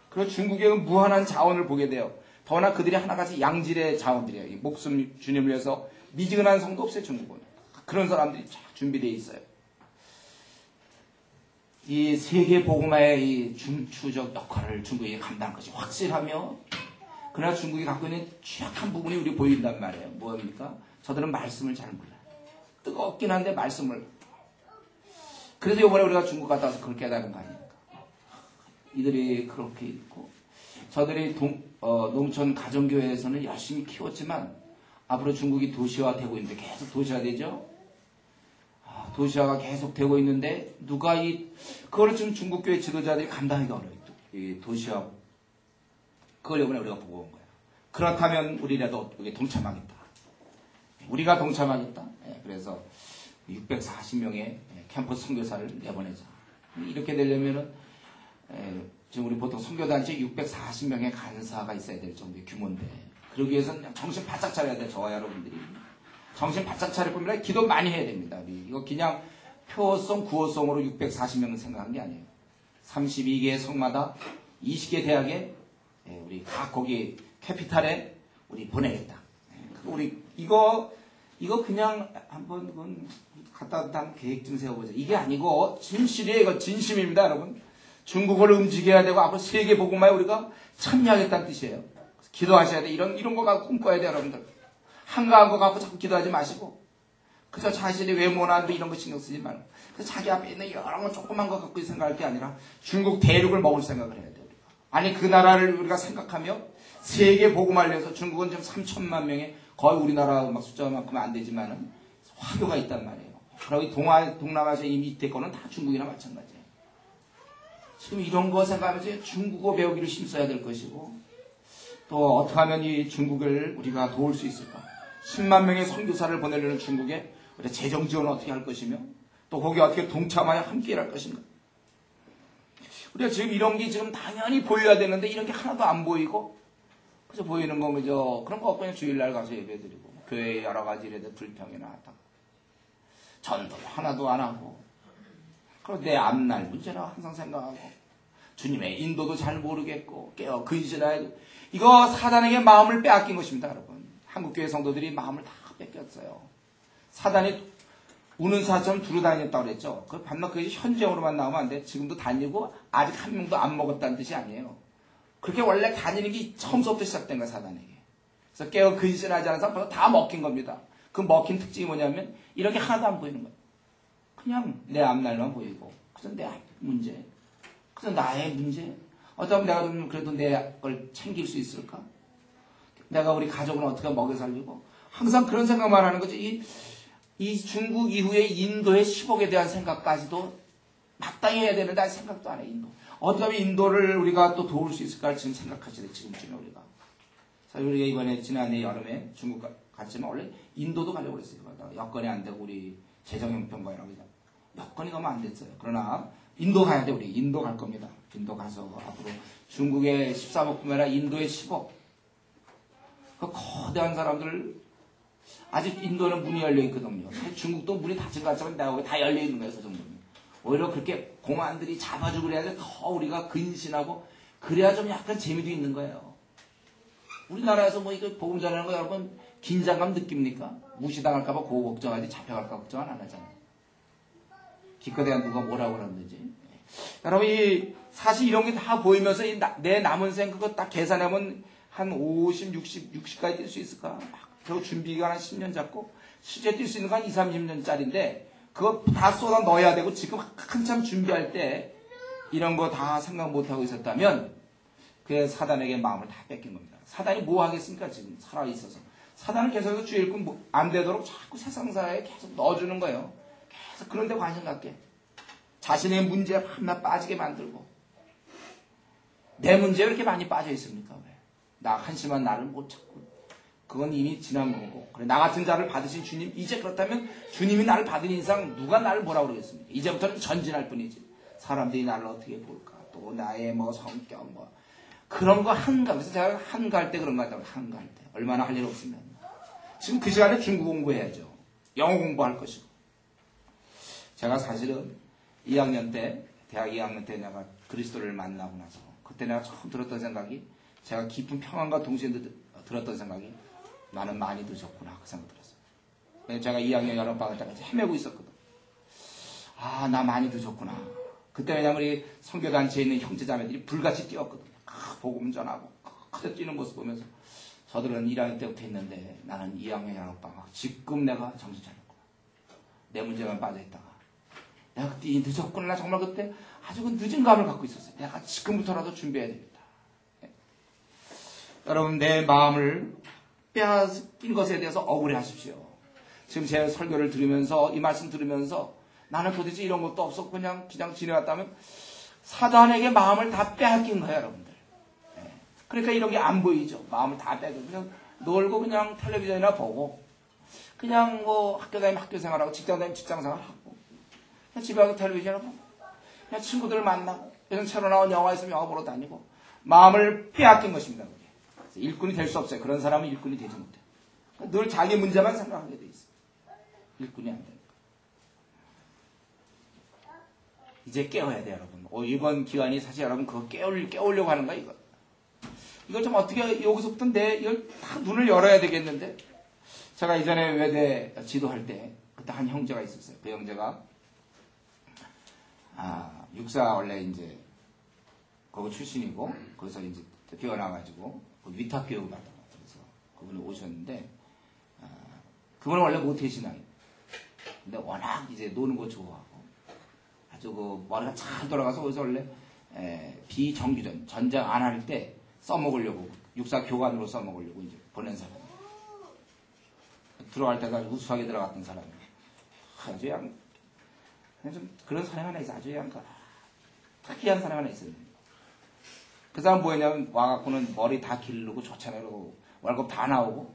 그리고 중국의 무한한 자원을 보게 돼요. 더구나 그들이 하나같이 양질의 자원들이에요. 목숨 주님을 위해서 미지근한 성도 없어요. 중국은. 그런 사람들이 쫙 준비되어 있어요. 이 세계 복음화의 이 중추적 역할을 중국이 감당한 것이 확실하며 그러나 중국이 갖고 있는 취약한 부분이 우리 보인단 말이에요. 뭡니까? 저들은 말씀을 잘 몰라요. 뜨겁긴 한데 말씀을. 그래서 이번에 우리가 중국 갔다 와서 그렇게 깨달은 거 아닙니까? 이들이 그렇게 있고 저들이 농촌 가정교회에서는 열심히 키웠지만 앞으로 중국이 도시화되고 있는데 계속 도시화되죠? 도시화가 계속 되고 있는데 누가 그거를 지금 중국교회 지도자들이 감당하기가 어려워요. 이 도시화. 그걸 이번에 우리가 보고 온 거예요. 그렇다면 우리라도 여기 동참하겠다. 우리가 동참하겠다. 그래서 640명의 캠퍼스 선교사를 내보내자. 이렇게 되려면은 지금 우리 보통 선교단체 640명의 간사가 있어야 될 정도의 규모인데 그러기 위해서는 정신 바짝 차려야 돼요. 저와 여러분들이. 정신 바짝 차릴 뿐만 아니라 기도 많이 해야 됩니다. 이거 그냥 표어송, 구어송으로 640명을 생각한 게 아니에요. 32개의 성마다 20개 대학에 우리 각 거기 캐피탈에 우리 보내겠다. 우리 이거 그냥 한번 그건 갖다 한 계획 좀 세워보자. 이게 아니고 진실이에요. 이거 진심입니다, 여러분. 중국어를 움직여야 되고 앞으로 세계 복음화에 우리가 참여하겠다는 뜻이에요. 기도하셔야 돼. 이런 거 갖고 꿈꿔야 돼, 여러분들. 한가한 거 갖고 자꾸 기도하지 마시고 그저 자신이 외모나 이런 거 신경 쓰지 말고 자기 앞에 있는 여러 거 조그만 거 갖고 생각할 게 아니라 중국 대륙을 먹을 생각을 해야 돼요. 아니 그 나라를 우리가 생각하며 세계 복음화를 위해서 중국은 지금 3천만 명의 거의 우리나라 막 숫자만큼은 안 되지만은 화교가 있단 말이에요. 그리고 동남아시아 이 밑에 거는 다 중국이나 마찬가지예요. 지금 이런 거 생각하면서 중국어 배우기를 힘써야 될 것이고 또 어떻게 하면 이 중국을 우리가 도울 수 있을까? 10만 명의 선교사를 보내려는 중국에 재정 지원을 어떻게 할 것이며 또 거기에 어떻게 동참하여 함께 일할 것인가? 우리가 지금 이런 게 지금 당연히 보여야 되는데 이런 게 하나도 안 보이고 그저 보이는 거 그저 그런 거 없고 그냥 주일날 가서 예배드리고 교회에 여러 가지 이래도 불평이나 하다가 전도 하나도 안 하고 그리고 내 앞날 문제라 항상 생각하고 주님의 인도도 잘 모르겠고 깨어 근신하여 이거 사단에게 마음을 빼앗긴 것입니다, 여러분. 한국교회 성도들이 마음을 다 뺏겼어요. 사단이 우는 사처럼 두루 다녔다고 그랬죠. 그 반면 그게 현재으로만 나오면 안 돼. 지금도 다니고 아직 한 명도 안 먹었다는 뜻이 아니에요. 그렇게 원래 다니는 게 처음부터 시작된 거야, 사단에게. 그래서 깨어 근신하지 않은 사람 다 먹힌 겁니다. 그 먹힌 특징이 뭐냐면 이런 게 하나도 안 보이는 거예요. 그냥 내 앞날만 보이고 그래서 내 문제, 그래서 나의 문제. 어쩌면 내가 좀 그래도 내 걸 챙길 수 있을까? 내가 우리 가족은 어떻게 먹여 살리고 항상 그런 생각만 하는 거지. 이 중국 이후에 인도의 10억에 대한 생각까지도 마땅히 해야 되는데 아직 생각도 안 해. 인도. 어떻게 하면 인도를 우리가 또 도울 수 있을까 지금 생각하시네. 지금쯤에 우리가. 사실 우리가 이번에 지난해 여름에 중국 갔지만 원래 인도도 가려고 그랬어요. 여건이 안 되고 우리 재정 형편과 이런 게 여건이 너무 안 됐어요. 그러나 인도 가야 돼, 우리. 인도 갈 겁니다. 인도 가서 앞으로 중국의 13억뿐만 아니라 인도의 10억. 그 거대한 사람들, 아직 인도는 문이 열려 있거든요. 중국도 문이 닫힌 것 같지만 내가 보기엔 다 열려 있는 거예요, 그 정도면. 오히려 그렇게 공안들이 잡아주고 그래야지 더 우리가 근신하고, 그래야 좀 약간 재미도 있는 거예요. 우리나라에서 뭐 이거 복음 전하는 거 여러분 긴장감 느낍니까? 무시당할까봐 그거 걱정하지 잡혀갈까 걱정 안 하잖아요. 기껏해야 누가 뭐라고 그러는지. 여러분, 사실 이런 게 다 보이면서 내 남은 생 그거 딱 계산하면 한 50, 60까지 뛸 수 있을까? 겨우 준비가 한 10년 잡고, 실제 뛸 수 있는 건 한 2, 30년짜리인데, 그거 다 쏟아 넣어야 되고, 지금 한참 준비할 때, 이런 거 다 생각 못하고 있었다면, 그게 사단에게 마음을 다 뺏긴 겁니다. 사단이 뭐 하겠습니까? 지금 살아있어서. 사단은 계속해서 주의 일꾼 안 되도록 자꾸 세상사에 계속 넣어주는 거예요. 계속 그런 데 관심 갖게. 자신의 문제에 밤낮 빠지게 만들고. 내 문제에 왜 이렇게 많이 빠져 있습니까? 왜? 나 한심한 나를 못 찾고. 그건 이미 지난 거고. 그래, 나 같은 자를 받으신 주님, 이제 그렇다면 주님이 나를 받은 이상 누가 나를 뭐라고 그러겠습니까? 이제부터는 전진할 뿐이지. 사람들이 나를 어떻게 볼까? 또 나의 뭐 성격 뭐. 그런 거 한가. 그래서 제가 한가할 때 그런 거 같다고. 한가할 때. 얼마나 할 일 없으면. 지금 그 시간에 중국 공부해야죠. 영어 공부할 것이고. 제가 사실은 2학년 때, 대학 2학년 때 내가 그리스도를 만나고 나서 그때 내가 처음 들었던 생각이, 제가 깊은 평안과 동시에 들었던 생각이, 나는 많이 늦었구나. 그 생각 들었어요. 제가 2학년 여름방학 때까지 헤매고 있었거든. 아, 나 많이 늦었구나. 그때 왜냐면 이 선교단체에 있는 형제자매들이 불같이 뛰었거든. 복음 전하고 크게 뛰는 모습 보면서 저들은 1학년 때부터 했는데 나는 2학년 여름방학 지금 내가 정신 차렸구나. 내 문제만 빠져있다가 내가 그때 늦었구나. 정말 그때 아주 그 늦은 감을 갖고 있었어요. 내가 지금부터라도 준비해야 되겠다. 여러분, 내 마음을 빼앗긴 것에 대해서 억울해 하십시오. 지금 제 설교를 들으면서, 이 말씀 들으면서 나는 도대체 이런 것도 없었고 그냥 지내왔다면 사단에게 마음을 다 빼앗긴 거예요, 여러분들. 그러니까 이런 게 안 보이죠. 마음을 다 빼고 그냥 놀고 그냥 텔레비전이나 보고 그냥 뭐 학교 다니면 학교 생활하고 직장 다니면 직장 생활하고 그냥 집에 가서 텔레비전을 보고 그냥 친구들 만나고 요즘 새로 나온 영화 있으면 영화 보러 다니고 마음을 빼앗긴 것입니다. 그게. 일꾼이 될 수 없어요. 그런 사람은 일꾼이 되지 못해요. 늘 자기 문제만 생각하게 돼 있어요. 일꾼이 안 되니까. 이제 깨워야 돼요, 여러분. 이번 기간이 사실 여러분 그거 깨우려고 하는 거야, 이거. 이걸 좀 어떻게, 여기서부터 이걸 다 눈을 열어야 되겠는데. 제가 이전에 외대 지도할 때, 그때 한 형제가 있었어요. 그 형제가, 육사 원래 이제, 거기 출신이고, 거기서 이제 뛰어나가지고, 위탁교육을 받다가, 그래서 그분이 오셨는데, 그분은 원래 모태신앙이에요. 근데 워낙 이제 노는 거 좋아하고, 아주 그 머리가 잘 돌아가서 거기서 원래, 비정규전, 전쟁 안 할 때, 써먹으려고, 육사 교관으로 써먹으려고 이제 보낸 사람이에요. 들어갈 때가 우수하게 들어갔던 사람이에요. 아주 그냥 좀 그런 사람 하나 있어. 아주 그냥 특이한 사람 하나 있었는데. 그 사람 뭐였냐면, 와갖고는 머리 다 기르고 좋잖아요. 월급 다 나오고.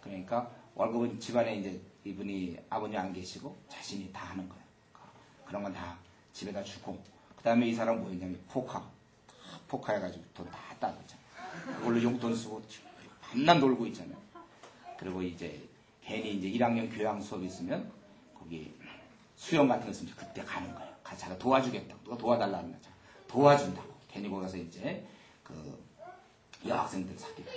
그러니까 월급은 집안에 이제 이분이 아버님 안 계시고 자신이 다 하는 거예요. 그런 건 다 집에다 주고. 그 다음에 이 사람 뭐였냐면, 포카해가지고 돈 다 따고 있잖아요. 그걸로 용돈 쓰고 밤낮 놀고 있잖아요. 그리고 이제 괜히 이제 1학년 교양 수업 있으면 거기 수영 같은 거 있으면 그때 가는 거예요. 자기가 도와주겠다고. 누가 도와달라는 거죠. 도와준다고. 괜히 거기 가서 이제 그 여학생들 사귀고.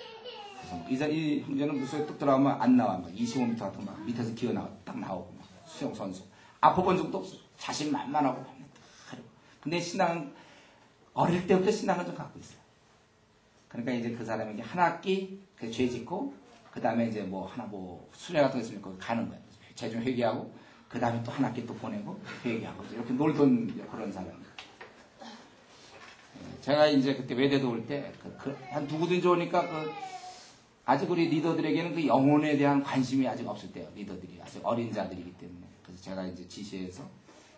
그래서 이 형제는 물속에 뚝 들어가면 안 나와. 막 25m 같은 거 막 밑에서 기어 나와. 딱 나오고 막 수영 선수. 아파본 적도 없어. 자신만만하고. 근데 신앙은 어릴 때부터 신앙을 좀 갖고 있어요. 그러니까 이제 그 사람이 이제 한 학기 죄 짓고, 그 다음에 이제 뭐 하나 뭐 수련 같은 거 있으면 거기 가는 거예요. 재중 회개하고, 그 다음에 또 한 학기 또 보내고, 회개하고, 이렇게 놀던 그런 사람이에요. 제가 이제 그때 외대도 올 때, 한 누구든지 오니까 아직 우리 리더들에게는 그 영혼에 대한 관심이 아직 없을 때요. 리더들이. 아직 어린 자들이기 때문에. 그래서 제가 이제 지시해서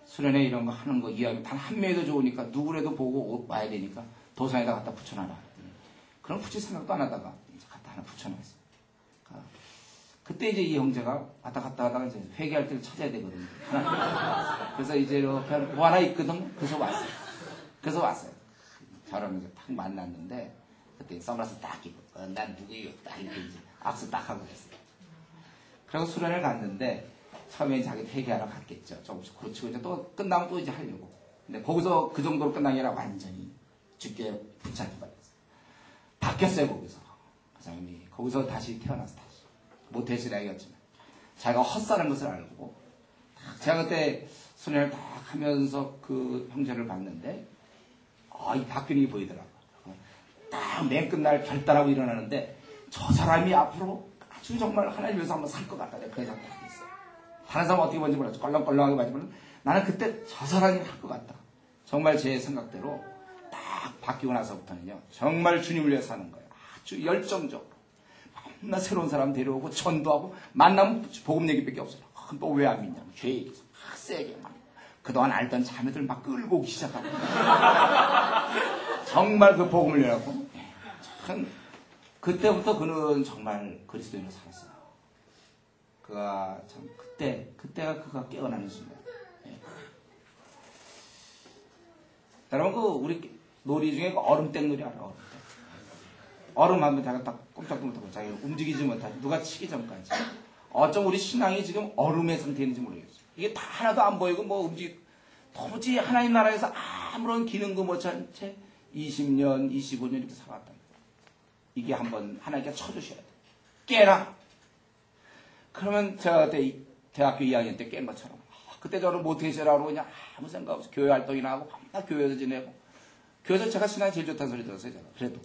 수련회 이런 거 하는 거 이야기 단 한 명이도 좋으니까 누구라도 보고 와야 되니까 도상에다 갖다 붙여놔라. 그럼 붙일 생각도 안 하다가 이제 갖다 하나 붙여놨어요. 그때 이제 이 형제가 왔다 갔다 하다가 이제 회개할 때를 찾아야 되거든요. 그래서 이제 뭐 하나 있거든. 그래서 왔어요. 저랑 이제 딱 만났는데 그때 선글라스 딱 끼고 난 누구예요? 딱 이렇게 이제 악수 딱 하고 그랬어요. 그리고 수련을 갔는데 처음에 자기 회개하러 갔겠죠. 조금씩 고치고 이제 또 끝나면 또 이제 하려고. 근데 거기서 그 정도로 끝난 게 아니라 완전히 죽게 붙잡혀 버렸어요. 바뀌었어요 거기서. 사장님이 거기서 다시 태어나서 다시 못해서 애였지만 자기가 헛사는 것을 알고 제가 그때 수련을 딱 하면서 그 형제를 봤는데 이 바뀌는 게 보이더라고요. 딱 맨 끝날 결단하고 일어나는데 저 사람이 앞으로 아주 정말 하나님 위해서 한번 살 것 같다. 내가 그런 생각이 있어요. 다른 사람 어떻게 보는지 몰라서 껄렁껄렁하게 맞으면 나는 그때 저 사람이 할 것 같다. 정말 제 생각대로 딱 바뀌고 나서부터는요. 정말 주님을 위해 사는 거예요. 아주 열정적으로. 나 새로운 사람 데려오고 전도하고 만나면 복음 얘기밖에 없어요. 너 왜 안 믿냐? 죄 얘기해서 막 세게 막 그동안 알던 자매들 막 끌고 오기 시작하고 정말 그 복음을 내라고 참 그때부터 그는 정말 그리스도인으로 살았어요. 그가 참 그때가 그가 깨어나는 순간. 여러분 그 우리 놀이 중에 그 얼음땡 놀이 알아? 얼음 하면 자기가 딱 꼼짝도 못하고 자기가 움직이지 못하고 누가 치기 전까지. 어쩜 우리 신앙이 지금 얼음의 상태에 있는지 모르겠어요. 이게 다 하나도 안 보이고 뭐 도무지 하나님 나라에서 아무런 기능도 못한 채 20년, 25년 이렇게 살아왔단 말이에요. 이게 한번 하나님께 쳐주셔야 돼요. 깨라! 그러면 제가 그때 대학교 2학년 때 깬 것처럼 그때 저는 모태시라고 그냥 아무 생각 없이 교회 활동이나 하고 맨날 교회에서 지내고 교회에서 제가 신앙이 제일 좋다는 소리 들었어요. 제가 그래도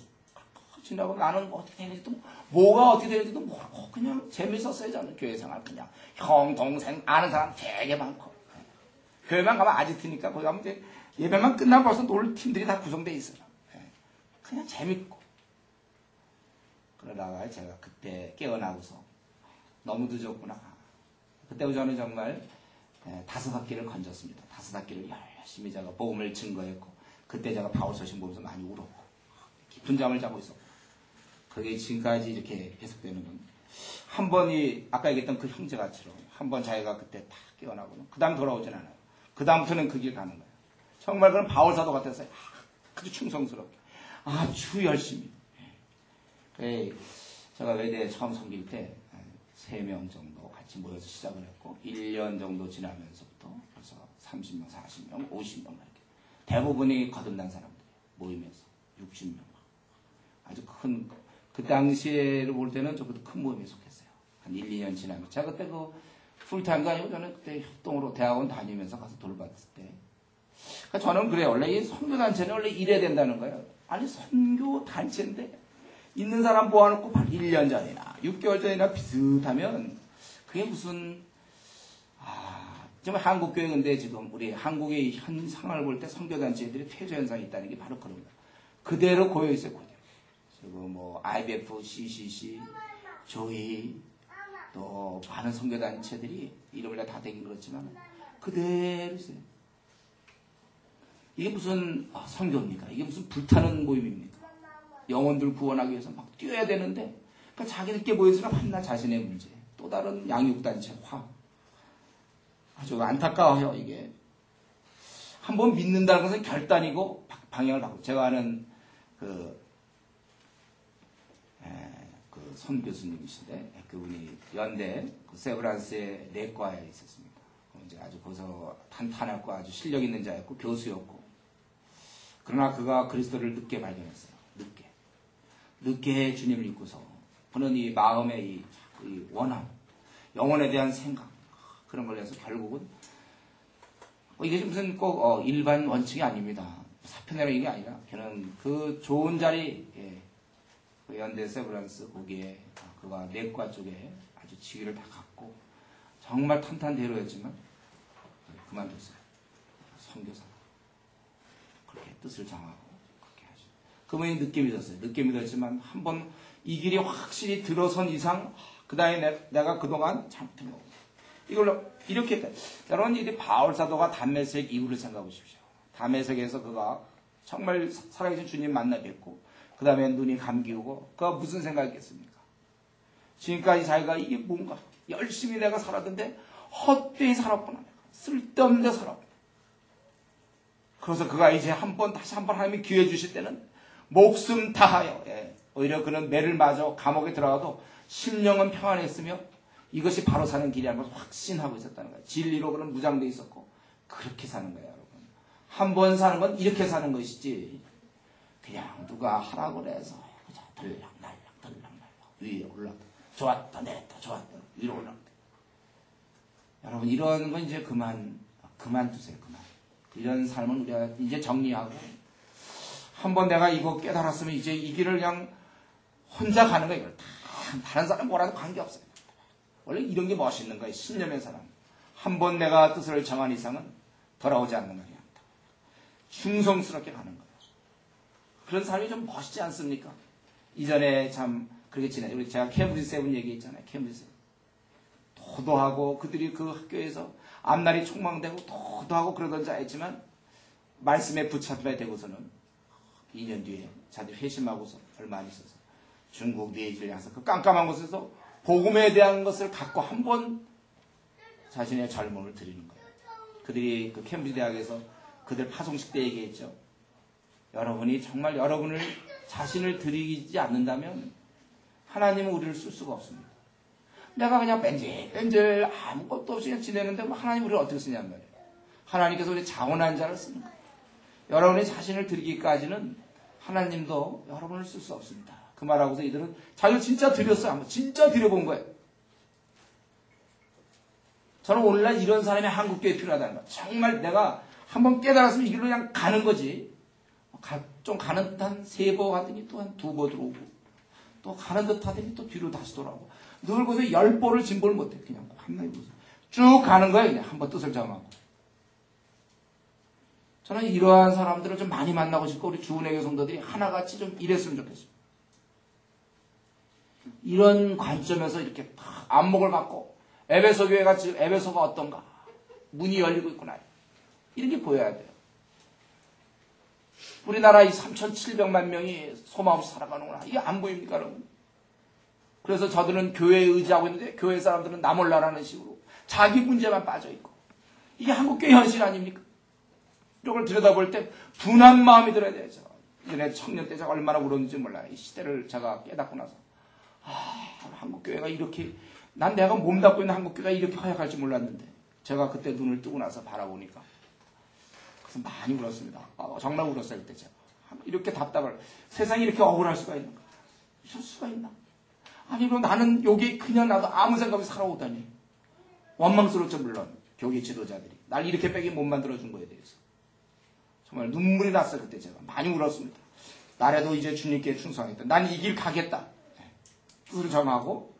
지나고 나는 어떻게 되는지도 뭐가 어떻게 되는지도 모르고 그냥 재밌었어요. 저는 교회 생활 그냥 형 동생 아는 사람 되게 많고 교회만 가면 아지트니까 거기 가면 이제 예배만 끝나면 벌써 놀 팀들이 다 구성돼 있어요. 그냥 재밌고 그러다가 제가 그때 깨어나고서 너무 늦었구나. 그때 저는 정말 5학기를 건졌습니다. 5학기를 열심히 제가 복음을 증거했고 그때 제가 바울 서신 보면서 많이 울었고 깊은 잠을 자고 있었고 그게 지금까지 이렇게 계속되는 건 한 번이 아까 얘기했던 그 형제가처럼 한 번 자기가 그때 딱 깨어나고는 그 다음 돌아오진 않아요. 그 다음부터는 그 길 가는 거예요. 정말 그런 바울 사도 같았어요. 아주 충성스럽게 아주 열심히. 제가 외대에 처음 섬길 때 3명 정도 같이 모여서 시작을 했고 1년 정도 지나면서부터 벌써 30명, 40명, 50명 이렇게 대부분이 거듭난 사람들이에요. 모임에서 60명 아주 큰 그 당시에를 볼 때는 조금 큰 모임에 속했어요. 한 1, 2년 지나면 제가 그때 그 풀타임도 아니고 저는 그때 협동으로 대학원 다니면서 가서 돌봤을 때 그러니까 저는 그래요. 원래 이 선교단체는 원래 이래야 된다는 거예요. 아니 선교단체인데 있는 사람 모아놓고 1년 전이나 6개월 전이나 비슷하면 그게 무슨 지금 한국교회 근데 지금 우리 한국의 현 상황을 볼 때 선교단체들이 폐쇄 현상이 있다는 게 바로 그런 거예요. 그대로 고여 있어요. 그대로. 지금 뭐 IBF, CCC, 조이 또 많은 선교단체들이 이름을 다 되긴 그렇지만 그대로 있어요. 이게 무슨 선교입니까? 이게 무슨 불타는 모임입니까? 영혼들 구원하기 위해서 막 뛰어야 되는데 그러니까 자기들끼리 모여서 한나 자신의 문제 또 다른 양육단체 아주 안타까워요. 이게 한번 믿는다는 것은 결단이고 방향을 바꾸고 제가 아는 그 손 교수님이신데 그분이 연대 그 세브란스의 내과에 있었습니다. 이제 아주 거기서 탄탄했고 아주 실력 있는 자였고 교수였고 그러나 그가 그리스도를 늦게 발견했어요. 늦게 주님을 믿고서 그는 이 마음의 이 원함, 영혼에 대한 생각 그런 걸 해서 결국은 이게 무슨 꼭 일반 원칙이 아닙니다. 사편내는 게 아니라 걔는 그 좋은 자리 그 연대 세브란스 거기에 그가 내과 쪽에 아주 지위를 다 갖고 정말 탄탄대로였지만 그만뒀어요. 선교사 그렇게 뜻을 정하고 그렇게 하죠. 그분이 늦게 믿었어요. 늦게 믿었지만 한번 이 길이 확실히 들어선 이상 그 다음에 내가 그동안 잘못한 거고 이걸로 이렇게 했다. 여러분 이 바울 사도가 담메색 이후를 생각해 보십시오. 담메색에서 그가 정말 살아계신 주님 만나 뵙고 그 다음에 눈이 감기고 그가 무슨 생각했겠습니까? 지금까지 자기가 이게 뭔가 열심히 내가 살았는데 헛되이 살았구나. 쓸데없는 데 살았구나. 그래서 그가 이제 다시 한 번 하나님이 기회 주실 때는 목숨 다하여, 오히려 그는 매를 맞아 감옥에 들어가도 심령은 평안했으며 이것이 바로 사는 길이라는 걸 확신하고 있었다는 거예요. 진리로 그는 무장되어 있었고 그렇게 사는 거예요, 여러분. 한 번 사는 건 이렇게 사는 것이지 그냥 누가 하라고 해서 들락날락 위에 올라갔다 좋았다 내렸다 좋았다 위로 올라갔다. 여러분 이런 건 이제 그만두세요. 이런 삶은 우리가 이제 정리하고 한번 내가 이거 깨달았으면 이제 이 길을 그냥 혼자 가는 거예요. 다른 사람 뭐라도 관계없어요. 원래 이런 게 멋있는 거예요. 신념의 사람. 한번 내가 뜻을 정한 이상은 돌아오지 않는 거예요. 충성스럽게 가는 거예요. 그런 삶이 좀 멋있지 않습니까? 이전에 참 그렇게 지내죠. 우리 제가 케임브리지 세븐 얘기했잖아요. 케임브리지 세븐. 도도하고 그들이 그 학교에서 앞날이 촉망되고 도도하고 그러던 자였지만 말씀에 붙잡혀야 되고서는 2년 뒤에 자들이 회심하고서 얼마 안 있어서 중국 네이지를 향해서 그 깜깜한 곳에서 복음에 대한 것을 갖고 한번 자신의 젊음을 드리는 거예요. 그들이 그 캠브리지 대학에서 그들 파송식 때 얘기했죠. 여러분이 정말 여러분을 자신을 드리지 않는다면 하나님은 우리를 쓸 수가 없습니다. 내가 그냥 뺀질 아무것도 없이 그냥 지내는데 하나님 우리를 어떻게 쓰냔 말이에요. 하나님께서 우리 자원한 자를 쓰는 거예요. 여러분이 자신을 드리기까지는 하나님도 여러분을 쓸 수 없습니다. 그 말하고서 이들은 자기를 진짜 드렸어요. 한번 진짜 드려본 거예요. 저는 오늘날 이런 사람이 한국교회에 필요하다는 거예요. 정말 내가 한번 깨달았으면 이 길로 그냥 가는 거지. 좀 가는 듯 한 3번 하더니 또 한 2번 들어오고 또 가는 듯 하더니 또 뒤로 다시 돌아오고 늘 거기서 10번을 진보를 못해. 그냥 한마디 보세요. 쭉 가는 거예요. 그냥 한번 뜻을 정하고. 저는 이러한 사람들을 좀 많이 만나고 싶고 우리 주은혜교 성도들이 하나같이 좀 이랬으면 좋겠습니다. 이런 관점에서 이렇게 딱 안목을 갖고 에베소 교회가 지금 에베소가 어떤가 문이 열리고 있구나 이런 게 보여야 돼요. 우리나라 이 3,700만 명이 소망 없이 살아가는구나 이게 안 보입니까 여러분? 그래서 저들은 교회에 의지하고 있는데 교회 사람들은 나 몰라라는 식으로 자기 문제만 빠져있고 이게 한국교회 현실 아닙니까? 이걸 들여다볼 때 분한 마음이 들어야 되죠. 이전에 청년 때 제가 얼마나 울었는지 몰라요. 이 시대를 제가 깨닫고 나서 한국교회가 이렇게 난 내가 몸담고 있는 한국교회가 이렇게 허약할 줄 몰랐는데 제가 그때 눈을 뜨고 나서 바라보니까 그래서 많이 울었습니다. 정말 울었어요 그때 제가. 이렇게 답답을 세상이 이렇게 억울할 수가 있는가? 이럴 수가 있나? 아니 뭐 나는 여기 그냥 나도 아무 생각 없이 살아오다니 원망스럽죠. 물론 교계 지도자들이 날 이렇게 빼게 못 만들어준 거에 대해서 정말 눈물이 났어요. 그때 제가 많이 울었습니다. 나라도 이제 주님께 충성하겠다. 난 이 길 가겠다. 뜻을 정하고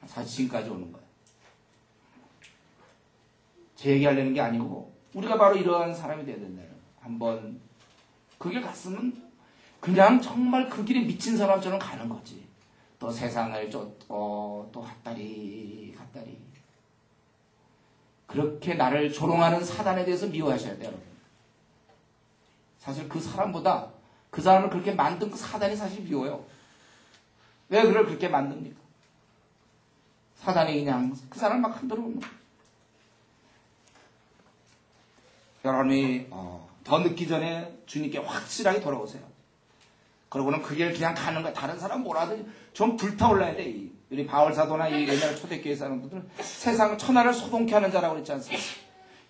사실 지금까지 오는 거예요. 제 얘기하려는 게 아니고 우리가 바로 이러한 사람이 돼야 된다는 거예요. 한번 그 길 갔으면 그냥 정말 그 길에 미친 사람처럼 가는 거지. 또 세상을 쫓고 또 핫다리 그렇게 나를 조롱하는 사단에 대해서 미워하셔야 돼요. 여러분. 사실 그 사람보다 그 사람을 그렇게 만든 그 사단이 사실 미워요. 왜 그걸 그렇게 만듭니까? 사단이 그냥 그 사람을 막 흔들어 놓는 거예요. 여러분이 더 늦기 전에 주님께 확실하게 돌아오세요. 그러고는 그 길 그냥 가는 거야. 다른 사람 뭐라든 좀 불타올라야 돼. 우리 바울사도나 이 옛날 초대교회 사람들은 세상 천하를 소동케 하는 자라고 그랬지 않습니까?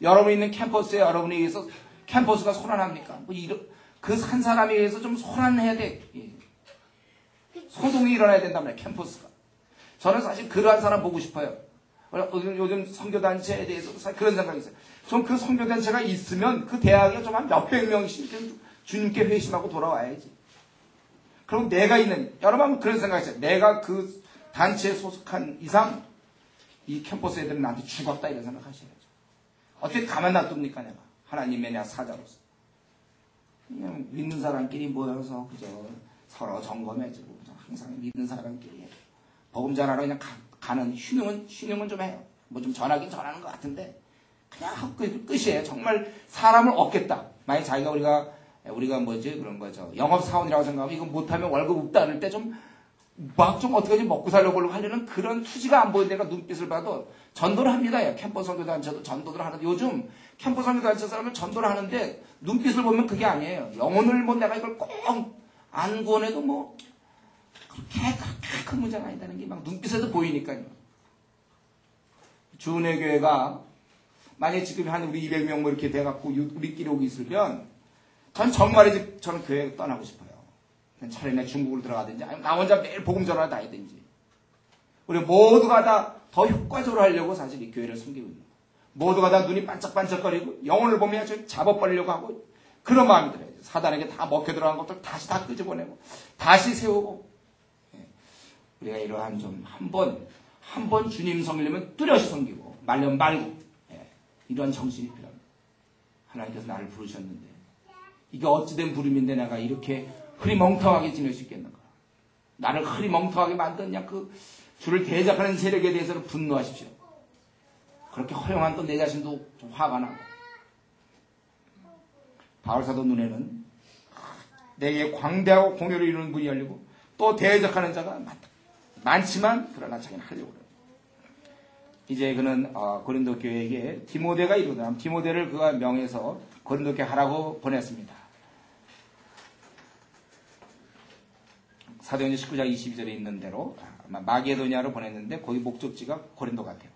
여러분이 있는 캠퍼스에 여러분에 의해서 캠퍼스가 소란합니까? 그 한 사람에 의해서 좀 소란해야 돼. 소동이 일어나야 된단 말이에요. 캠퍼스가. 저는 사실 그러한 사람 보고 싶어요. 요즘 선교단체에 대해서 그런 생각이 있어요. 좀 그 선교단체가 있으면 그 대학에 좀 한 몇백 명씩 주님께 회심하고 돌아와야지. 그럼 내가 있는, 여러분 그런 생각이 있어요. 내가 그 단체에 소속한 이상 이 캠퍼스 애들은 나한테 죽었다 이런 생각하셔야죠. 어떻게 가만 놔둡니까 내가. 하나님의 내가 사자로서. 그냥 믿는 사람끼리 모여서 그저 서로 점검해주고 항상 믿는 사람끼리 복음 전하러 그냥 가는 휴능은 좀 해요. 뭐 좀 전하긴 전하는 것 같은데 그냥 하고 끝이에요. 정말 사람을 얻겠다. 만약 자기가 우리가 뭐지 그런 거죠. 영업사원이라고 생각하면 이거 못하면 월급 없다 그럴 때 좀 막 좀 어떻게든 먹고 살려고 하려는 그런 투지가 안 보이는 데가 눈빛을 봐도 전도를 합니다. 캠퍼스 선교단체도 전도를 하는데 요즘 캠프 선교 가르쳐 사람은 전도를 하는데 눈빛을 보면 그게 아니에요. 영혼을 뭐 내가 이걸 꼭 안 구원해도 뭐 그렇게 큰 문제가 아니다는 게 막 눈빛에서 보이니까요. 주은혜 교회가 만약에 지금 한 우리 200명 뭐 이렇게 돼갖고 우리끼리 오고 있으면 전 정말이지 저는 교회 떠나고 싶어요. 차라리 내 중국으로 들어가든지 아니면 나 혼자 매일 복음 전하러 다니든지. 우리 모두가 다 더 효과적으로 하려고 사실 이 교회를 숨기고 있는 거예요. 모두가 다 눈이 반짝반짝거리고 영혼을 보면 좀 잡아버리려고 하고 그런 마음이 들어요. 사단에게 다 먹혀 들어간 것들 다시 다 끄집어내고 다시 세우고. 우리가 이러한 좀 한 번 주님 섬기려면 뚜렷이 섬기고 말면 말고 이런 정신이 필요합니다. 하나님께서 나를 부르셨는데 이게 어찌된 부름인데 내가 이렇게 흐리멍텅하게 지낼 수 있겠는가. 나를 흐리멍텅하게 만든 그 주를 대적하는 세력에 대해서는 분노하십시오. 그렇게 허용한 또 내 자신도 좀 화가 나고. 바울사도 눈에는 내게 광대하고 공효를 이루는 분이 열리고 또 대적하는 자가 많지만 그러나 자기는 하려고 그래요. 이제 그는 고린도 교회에게 디모데가 이루더라. 디모데를 그가 명해서 고린도 교회 하라고 보냈습니다. 사도행전 19장 22절에 있는 대로 마게도냐로 보냈는데 거기 목적지가 고린도 같아요.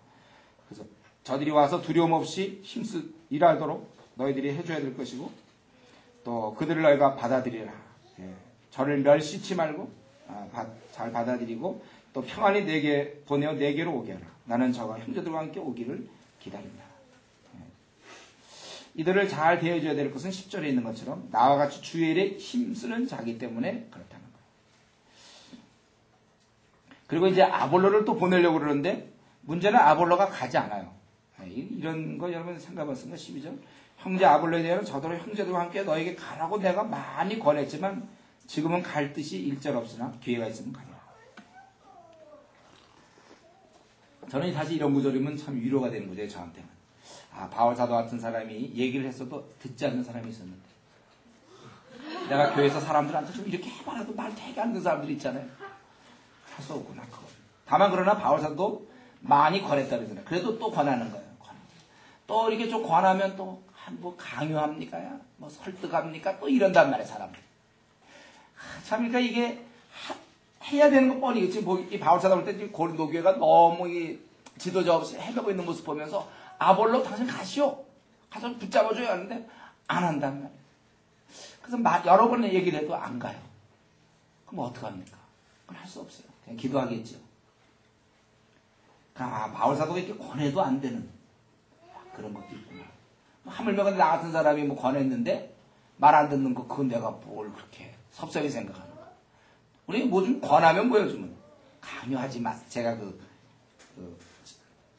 그래서 저들이 와서 두려움 없이 힘쓰 일하도록 너희들이 해줘야 될 것이고 또 그들을 너희가 받아들이라. 저를 멸시치 말고 잘 받아들이고 또 평안히 내게 보내어 내게로 오게 하라. 나는 저와 형제들과 함께 오기를 기다린다. 이들을 잘 대해줘야 될 것은 10절에 있는 것처럼 나와 같이 주의 일에 힘쓰는 자기 때문에 그렇다는 거예요. 그리고 이제 아볼로를 또 보내려고 그러는데 문제는 아볼로가 가지 않아요. 이런 거 여러분 생각해봤습니까? 12절. 형제 아볼로에 대한 저더러 형제들과 함께 너에게 가라고 내가 많이 권했지만 지금은 갈 뜻이 일절 없으나 기회가 있으면 가라. 저는 사실 이런 구절이면 참 위로가 되는 거죠, 저한테는. 바울사도 같은 사람이 얘기를 했어도 듣지 않는 사람이 있었는데 내가 교회에서 사람들한테 좀 이렇게 해봐라도 말 되게 안 듣는 사람들이 있잖아요. 할 수 없구나, 그건. 다만 그러나 바울사도 많이 권했다 그러잖아요. 그래도 또 권하는 거예요. 또 이렇게 좀 권하면 또 뭐 강요합니까? 뭐 설득합니까? 또 이런단 말이에요, 사람들. 참, 그러니까 이게 해야 되는 거 뻔히 지금 이 바울사도 볼 때 고린도 교회가 너무 이 지도자 없이 헤매고 있는 모습 보면서 아볼로 당신 가시오. 가서 붙잡아줘야 하는데 안 한단 말이에요. 그래서 여러 번 얘기를 해도 안 가요. 그럼 어떡합니까? 그건 할 수 없어요. 그냥 기도하겠죠. 바울사도가 이렇게 권해도 안 되는 그런 것도 있구나. 하물며 나 같은 사람이 뭐 권했는데 말 안 듣는 거 그건 내가 뭘 그렇게 섭섭히 생각하는 거야. 우리 뭐 좀 권하면 뭐예요, 좀 강요하지 마. 제가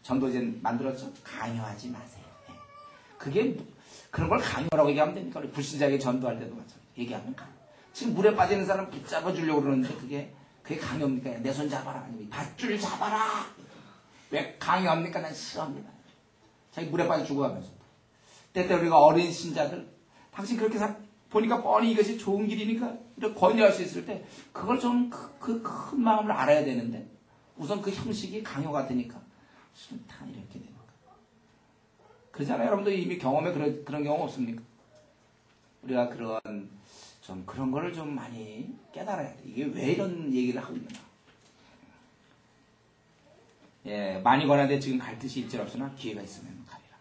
전도제 만들었죠. 강요하지 마세요. 그게 그런 걸 강요라고 얘기하면 됩니까? 우리 불신자에게 전도할 때도 마찬가지. 얘기하면 강요. 지금 물에 빠지는 사람 붙잡아 주려고 그러는데 그게 강요입니까? 내 손 잡아라. 아니면 밧줄 잡아라. 왜 강요합니까? 난 싫어합니다. 자기 물에 빠져 죽어가면서. 때때 우리가 어린 신자들, 당신 그렇게 보니까 뻔히 이것이 좋은 길이니까 이렇게 권유할 수 있을 때 그걸 좀 그 큰 마음을 알아야 되는데 우선 그 형식이 강요 같으니까 다 이렇게 되는 거예요. 그러잖아요. 여러분들 이미 경험에 그런 경험 없습니까? 우리가 그런 거를 좀 많이 깨달아야 돼. 이게 왜 이런 얘기를 하고 있는가? 많이 권하는데 지금 갈 뜻이 일절 없으나 기회가 있으면 가리라.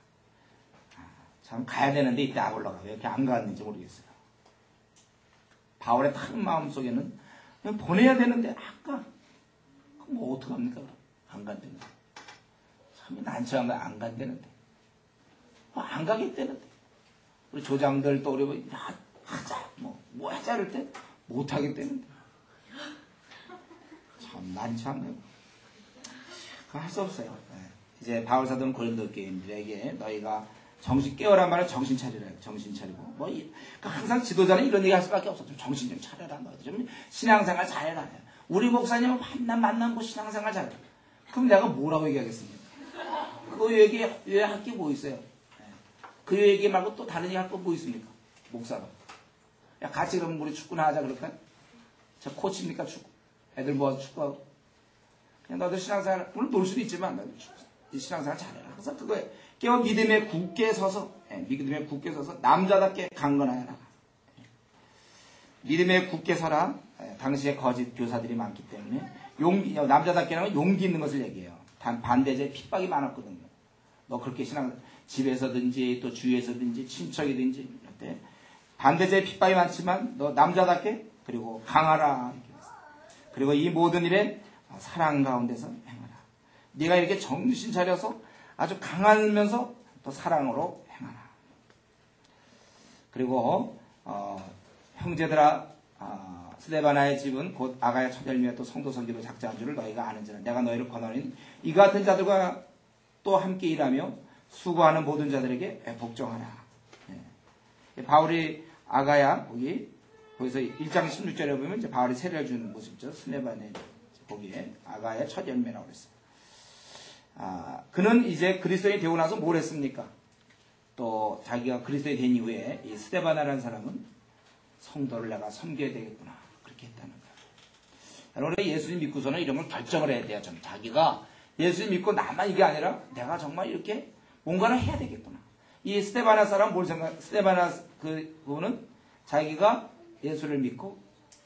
참 가야 되는데 이때 아볼로가 왜 이렇게 안 갔는지 모르겠어요. 바울의 큰 마음 속에는 보내야 되는데 그럼 뭐 어떡합니까? 안 간다는데. 참 난처한 거 안 간다는데. 안 가겠다는데. 우리 조장들 또 우리 하자 뭐 하자 이럴 때 못 하겠다는데. 참 난처한 거예요. 할 수 없어요. 이제 바울사도는 고린도 교인들에게 너희가 정신 깨어란 말은 정신 차리라. 정신 차리고 항상 지도자는 이런 얘기 할 수밖에 없어. 좀 정신 좀 차려라. 좀 신앙생활 잘해라. 우리 목사님은 만나고 신앙생활 잘해. 그럼 내가 뭐라고 얘기하겠습니까? 그 얘기 왜 할 게 뭐 있어요? 그 얘기 말고 또 다른 얘기 할 거 뭐 있습니까? 목사가. 야 같이 그럼 우리 축구나 하자 그럴까요? 저 코치입니까 축구? 애들 모아서 축구하고. 그냥 너도 신앙생활, 물론 놀 수도 있지만, 너도 신앙생활 잘해라. 항상 그거에 깨어 믿음에 굳게 서서, 믿음에 굳게 서서 남자답게 강건하여라. 믿음에 굳게 서라. 당시에 거짓 교사들이 많기 때문에 남자답게는 용기 있는 것을 얘기해요. 단 반대제 핍박이 많았거든요. 너 그렇게 집에서든지 또 주위에서든지 친척이든지 이럴 때 반대제 핍박이 많지만 너 남자답게 그리고 강하라. 그리고 이 모든 일에 사랑 가운데서 행하라. 네가 이렇게 정신 차려서 아주 강하면서 또 사랑으로 행하라. 그리고 형제들아, 스데바나의 집은 곧 아가야 첫 열매와 또 성도 선지로 작정한 줄을 너희가 아는지라. 내가 너희를 권하노니 이 같은 자들과 또 함께 일하며 수고하는 모든 자들에게 복종하라. 바울이 아가야 거기서 1장 16절에 보면 이제 바울이 세례를 주는 모습이죠. 스데바나의 거기에 아가야 첫 열매라고 그랬어요. 그는 이제 그리스도인이 되고 나서 뭘 했습니까? 또 자기가 그리스도인이 된 이후에 이 스데바나라는 사람은 성도를 내가 섬겨야 되겠구나. 그렇게 했다는 거예요. 여러분, 예수님 믿고서는 이런 걸 결정을 해야 돼요. 자기가 예수님 믿고 나만 이게 아니라 내가 정말 이렇게 뭔가를 해야 되겠구나. 이 스데바나 사람 스데바나 그분은 자기가 예수를 믿고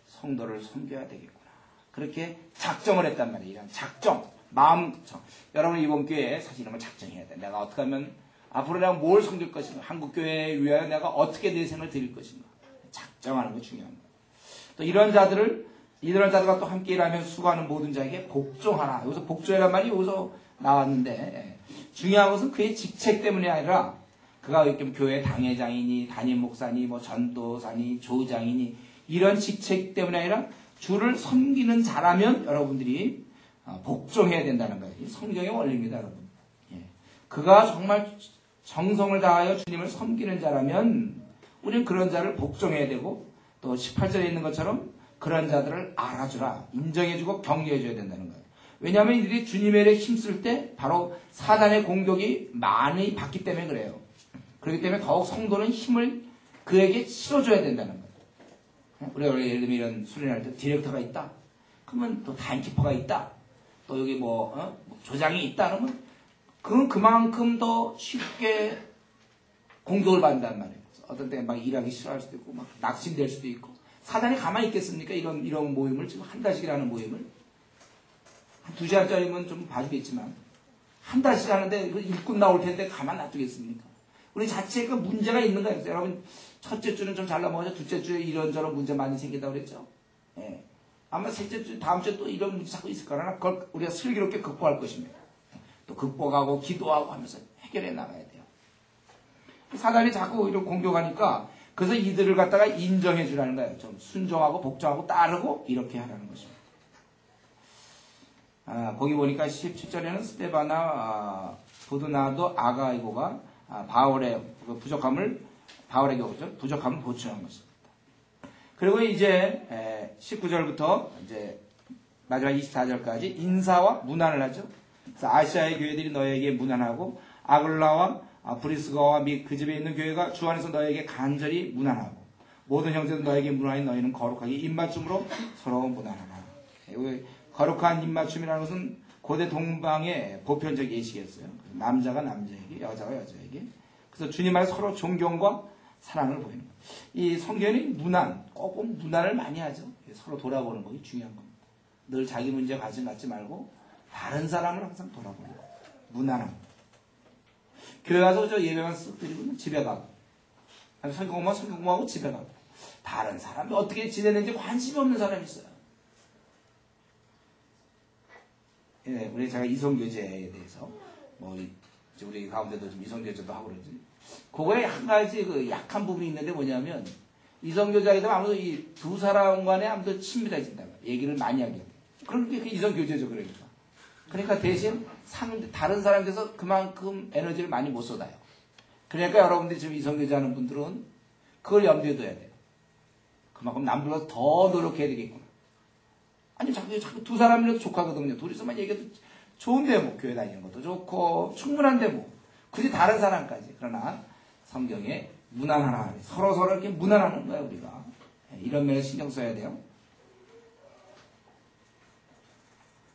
성도를 섬겨야 되겠구나. 그렇게 작정을 했단 말이에요. 이런 작정, 마음정. 여러분, 이번 교회에 사실 이런 걸 작정해야 돼. 내가 어떻게 하면 앞으로 내가 뭘 섬길 것인가. 한국교회에 위하여 내가 어떻게 내 생을 드릴 것인가. 작정하는 거 중요한 거예요. 또 이런 자들과 또 함께 일하면 수고하는 모든 자에게 복종하라. 여기서 복종이란 말이 여기서 나왔는데, 중요한 것은 그의 직책 때문이 아니라 그가 교회 당회장이니 담임 목사니 전도사니 조장이니 이런 직책 때문이 아니라 주를 섬기는 자라면 여러분들이 복종해야 된다는 거예요. 이 성경의 원리입니다, 여러분. 그가 정말 정성을 다하여 주님을 섬기는 자라면 우리는 그런 자를 복종해야 되고, 또 18절에 있는 것처럼 그런 자들을 알아주라, 인정해주고 격려해줘야 된다는 거예요. 왜냐하면 이들이 주님의 일에 힘쓸 때 바로 사단의 공격이 많이 받기 때문에 그래요. 그렇기 때문에 더욱 성도는 힘을 그에게 실어줘야 된다는 거예요. 우리가 예를 들면 이런 수련할 때 디렉터가 있다. 그러면 또 타임키퍼가 있다. 또 여기 조장이 있다. 그러면 그건 그만큼 더 쉽게 공격을 받는단 말이에요. 어떤 때 막 일하기 싫어할 수도 있고, 막 낙심될 수도 있고. 사단이 가만히 있겠습니까? 이런 모임을, 지금 한 달씩 하는 모임을. 한 2시간짜리면 좀 봐주겠지만, 한 달씩 하는데 일꾼 나올 텐데 가만 놔두겠습니까? 우리 자체가 문제가 있는 거예요. 여러분, 첫째 주는 좀 잘 넘어가죠. 둘째 주에 이런저런 문제 많이 생긴다고 그랬죠. 예. 아마 셋째 주, 다음 주에 또 이런 문제 자꾸 있을 거라, 그걸 우리가 슬기롭게 극복할 것입니다. 또 극복하고 기도하고 하면서 해결해 나가야 돼요. 사단이 자꾸 이런 공격하니까 그래서 이들을 갖다가 인정해 주라는 거예요. 좀 순종하고 복종하고 따르고 이렇게 하라는 것입니다. 거기 보니까 17절에는 스데바나, 부드나도, 아가이고가 바울의 부족함을 보충한 것입니다. 그리고 이제 19절부터 이제 마지막 24절까지 인사와 문안을 하죠. 그래서 아시아의 교회들이 너에게 문안하고 아글라와 브리스가와 및 그 집에 있는 교회가 주 안에서 너에게 간절히 문안하고 모든 형제들 너에게 문안하니 너희는 거룩하게 입맞춤으로 서로 문안하라. 거룩한 입맞춤이라는 것은 고대 동방의 보편적 예식이었어요. 남자가 남자에게, 여자가 여자에게. 그래서 주님 안에 서로 존경과 사랑을 보이는 거예요. 이 성경이 문안, 꼭 문안을 많이 하죠. 서로 돌아보는 것이 중요한 겁니다. 늘 자기 문제 관심 갖지 말고 다른 사람을 항상 돌아보는 거예요. 문안함. 교회 가서 저 예배만 쓱 드리고 집에 가고, 성경공부하고 집에 가고, 다른 사람이 어떻게 지내는지 관심이 없는 사람이 있어요. 예, 제가 이성교제에 대해서, 우리 가운데도 좀 이성교제도 하고 그러지. 그거에 한 가지 약한 부분이 있는데 뭐냐면, 이성교제하게 되면 아무래도 이 두 사람 간에 아무래도 친밀해진다. 얘기를 많이 하게 돼. 그런 게 이성교제죠, 그러니까 대신 다른 사람에 대해서 그만큼 에너지를 많이 못 쏟아요. 그러니까 여러분들이 지금 이성교제 하는 분들은 그걸 염두에 둬야 돼요. 그만큼 남들보다 더 노력해야 되겠구나. 아니, 자꾸 두 사람이라도 족하거든요. 둘이서만 얘기해도 좋은데 교회 다니는 것도 좋고, 충분한데 굳이 다른 사람까지. 그러나 성경에 문안하라. 서로 이렇게 문안하는 거야, 우리가. 이런 면에 신경 써야 돼요.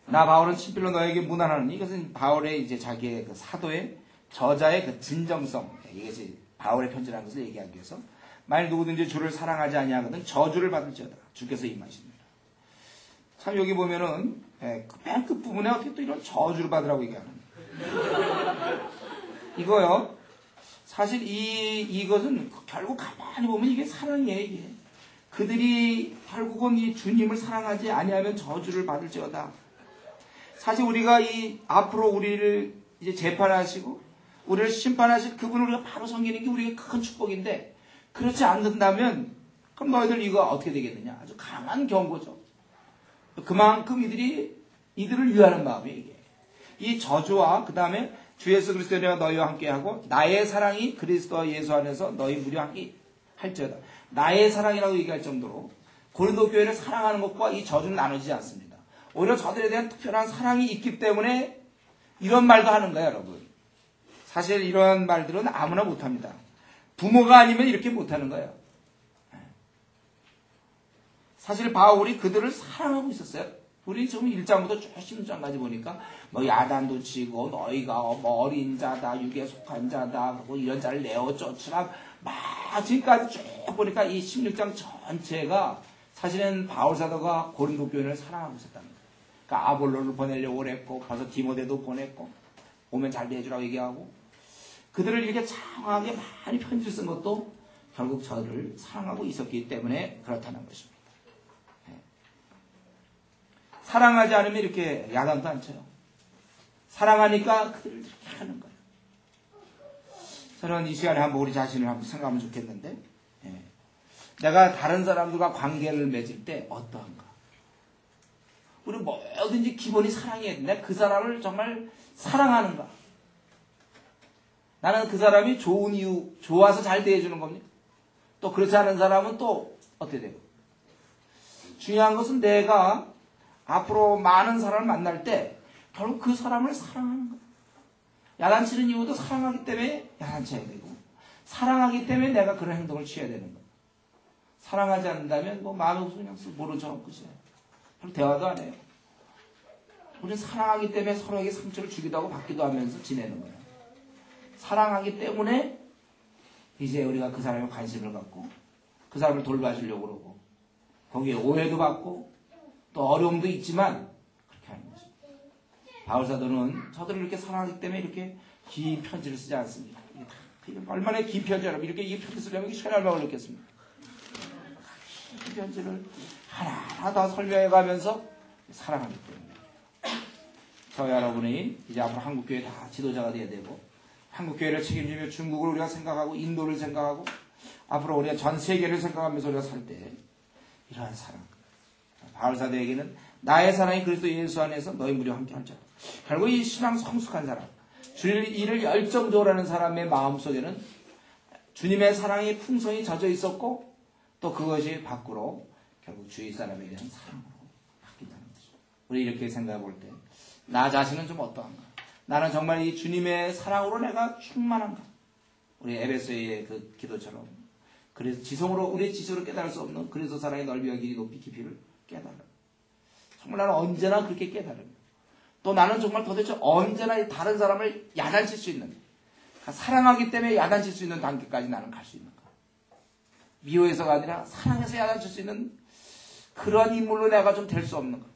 나 바울은 친필로 너에게 문안하노니, 이것은 바울의 이제 자기의 사도의 저자의 그 진정성, 이것이 바울의 편지라는 것을 얘기하기 위해서 만일 누구든지 주를 사랑하지 아니하거든 저주를 받을지어다. 주께서 임하십니다. 참 여기 보면은 맨 끝부분에 어떻게 또 이런 저주를 받으라고 얘기하는 이거요. 사실 이것은 결국 가만히 보면 이게 사랑이에요. 이게. 그들이 결국은 이 주님을 사랑하지 아니하면 저주를 받을지어다. 사실 우리가 앞으로 우리를 이제 재판하시고 우리를 심판하실 그분을 우리가 바로 섬기는 게 우리에게 큰 축복인데 그렇지 않는다면 그럼 너희들 이거 어떻게 되겠느냐. 아주 강한 경고죠. 그만큼 이들을 위하는 마음이에요. 이게. 이 저주와 그 다음에 주 예수 그리스도의 은혜가 너희와 함께하고 나의 사랑이 그리스도 예수 안에서 너희 무리와 함께 할지어다. 나의 사랑이라고 얘기할 정도로 고린도 교회를 사랑하는 것과 이 저주는 나누지 않습니다. 오히려 저들에 대한 특별한 사랑이 있기 때문에 이런 말도 하는 거예요, 여러분. 사실 이런 말들은 아무나 못합니다. 부모가 아니면 이렇게 못하는 거예요. 사실 바울이 그들을 사랑하고 있었어요. 우리 지금 1장부터 쭉 16장까지 보니까 뭐 야단도 치고 너희가 뭐 어린 자다, 육에 속한 자다, 그리고 이런 자를 내어 쫓으라 막 지금까지 쭉 보니까 이 16장 전체가 사실은 바울 사도가 고린도 교회를 사랑하고 있었답니다. 그러니까 아볼로를 보내려고 그랬고 벌써 디모데도 보냈고 오면 잘 대해주라고 얘기하고 그들을 이렇게 장하게 많이 편지를 쓴 것도 결국 저를 사랑하고 있었기 때문에 그렇다는 것입니다. 사랑하지 않으면 이렇게 야단도 안 쳐요. 사랑하니까 그들을 이렇게 하는 거예요. 저는 이 시간에 한번 우리 자신을 한번 생각하면 좋겠는데 내가 다른 사람들과 관계를 맺을 때 어떠한가? 우리 뭐든지 기본이 사랑이어야 돼. 내가 그 사람을 정말 사랑하는가? 나는 그 사람이 좋은 이유, 좋아서 잘 대해주는 겁니까? 또 그렇지 않은 사람은 또 어떻게 되고? 중요한 것은 내가 앞으로 많은 사람을 만날 때 결국 그 사람을 사랑하는 거야. 야단치는 이유도 사랑하기 때문에 야단쳐야 되고 사랑하기 때문에 내가 그런 행동을 취해야 되는 거야. 사랑하지 않는다면 뭐 마음에 없으면 그냥 모른 척하고 끝이에요. 별로 대화도 안 해요. 우리는 사랑하기 때문에 서로에게 상처를 주기도 하고 받기도 하면서 지내는 거예요. 사랑하기 때문에 이제 우리가 그 사람에 관심을 갖고 그 사람을 돌봐주려고 그러고 거기에 오해도 받고 또 어려움도 있지만 그렇게 하는 거죠. 바울사도는 저들을 이렇게 사랑하기 때문에 이렇게 긴 편지를 쓰지 않습니다. 얼마나 긴 편지라면 이렇게 이 편지 쓰려면 시간이 얼마나 걸렸겠습니까? 긴 편지를 하나하나 다 설명해가면서 사랑하기 때문에 저희 여러분이 이제 앞으로 한국교회 다 지도자가 돼야 되고 한국교회를 책임지며 중국을 우리가 생각하고 인도를 생각하고 앞으로 우리가 전 세계를 생각하면서 우리가 살 때 이러한 사랑 바울사도에게는 나의 사랑이 그리스도 예수 안에서 너희 무리와 함께 할지어다. 결국 이 신앙 성숙한 사람 주일 일을 열정적으로 하는 사람의 마음속에는 주님의 사랑이 풍성히 젖어 있었고 또 그것이 밖으로 결국 주위 사람에 대한 사랑으로 바뀐다는 거죠. 우리 이렇게 생각해 볼 때 나 자신은 좀 어떠한가? 나는 정말 이 주님의 사랑으로 내가 충만한가? 우리 에베소의 그 기도처럼 그래서 지성으로 우리의 지식으로 깨달을 수 없는 그래서 사랑의 넓이와 길이 높이 깊이를 깨달아. 정말 나는 언제나 그렇게 깨달음. 또 나는 정말 도대체 언제나 다른 사람을 야단칠 수 있는 사랑하기 때문에 야단칠 수 있는 단계까지 나는 갈 수 있는가? 미워해서가 아니라 사랑해서 야단칠 수 있는 그런 인물로 내가 좀 될 수 없는가?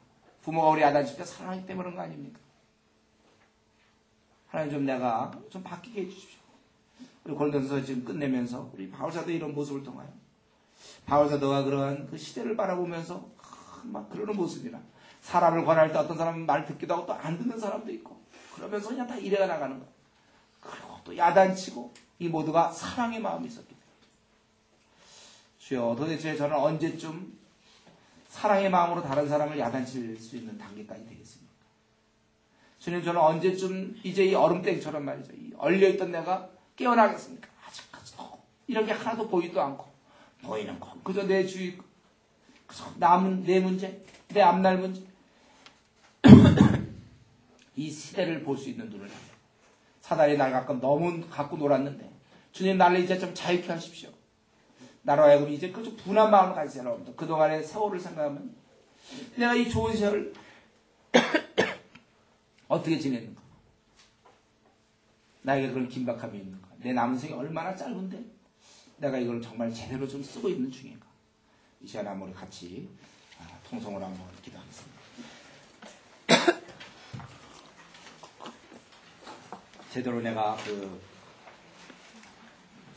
부모가 우리 야단칠 때 사랑하기 때문에 그런 거 아닙니까? 하나님 좀 내가 좀 바뀌게 해주십시오. 우리 고린도서 지금 끝내면서 우리 바울사도 이런 모습을 통하여 바울사도가 그러한 그 시대를 바라보면서 막 그러는 모습이나 사람을 권할 때 어떤 사람은 말 듣기도 하고 또 안 듣는 사람도 있고 그러면서 그냥 다 이래가 나가는 거야. 그리고 또 야단치고 이 모두가 사랑의 마음이 있었기 때문에 주여 도대체 저는 언제쯤 사랑의 마음으로 다른 사람을 야단칠 수 있는 단계까지 되겠습니까? 주님 저는 언제쯤 이제 이 얼음땡처럼 말이죠. 이 얼려있던 내가 깨어나겠습니까? 아직까지도 이런 게 하나도 보이도 않고 보이는 건 그저 내 주위 그저 남은 내 문제 내 앞날 문제 이 시대를 볼 수 있는 눈을 사단이 날 가끔 너무 갖고 놀았는데 주님 나를 이제 좀 자유케 하십시오. 나로 하여금 이제 그저 분한 마음을 가지세요. 여러분들 그동안의 세월을 생각하면 내가 이 좋은 시절 어떻게 지냈는가 나에게 그런 긴박함이 있는가? 내 남은 생이 얼마나 짧은데 내가 이걸 정말 제대로 좀 쓰고 있는 중인가? 이 시간에 한번 우리 같이 통성을 한번 기도하겠습니다. 제대로 내가 그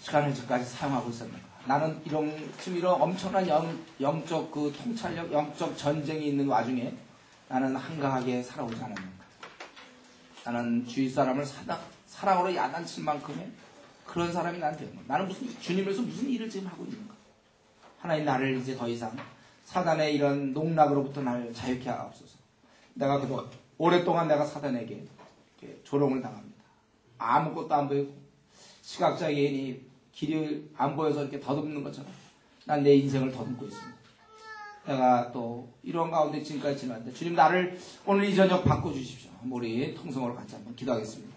시간을 지금까지 사용하고 있었는가? 나는 지금 이런 엄청난 영적 그 통찰력, 영적 전쟁이 있는 와중에 나는 한가하게 살아오지 않았는가? 나는 주위 사람을 사랑으로 야단칠 만큼의 그런 사람이 난 되는 거야. 나는 주님에서 무슨 일을 지금 하고 있는가? 하나님 나를 이제 더 이상 사단의 이런 농락으로부터 나를 자유케 하옵소서. 내가 그동안 오랫동안 내가 사단에게 이렇게 조롱을 당합니다. 아무것도 안 보이고 시각장애인이 길이 안 보여서 이렇게 더듬는 것처럼 난 내 인생을 더듬고 있습니다. 내가 또 이런 가운데 지금까지 지났는데 주님 나를 오늘 이 저녁 바꿔주십시오. 우리 통성으로 같이 한번 기도하겠습니다.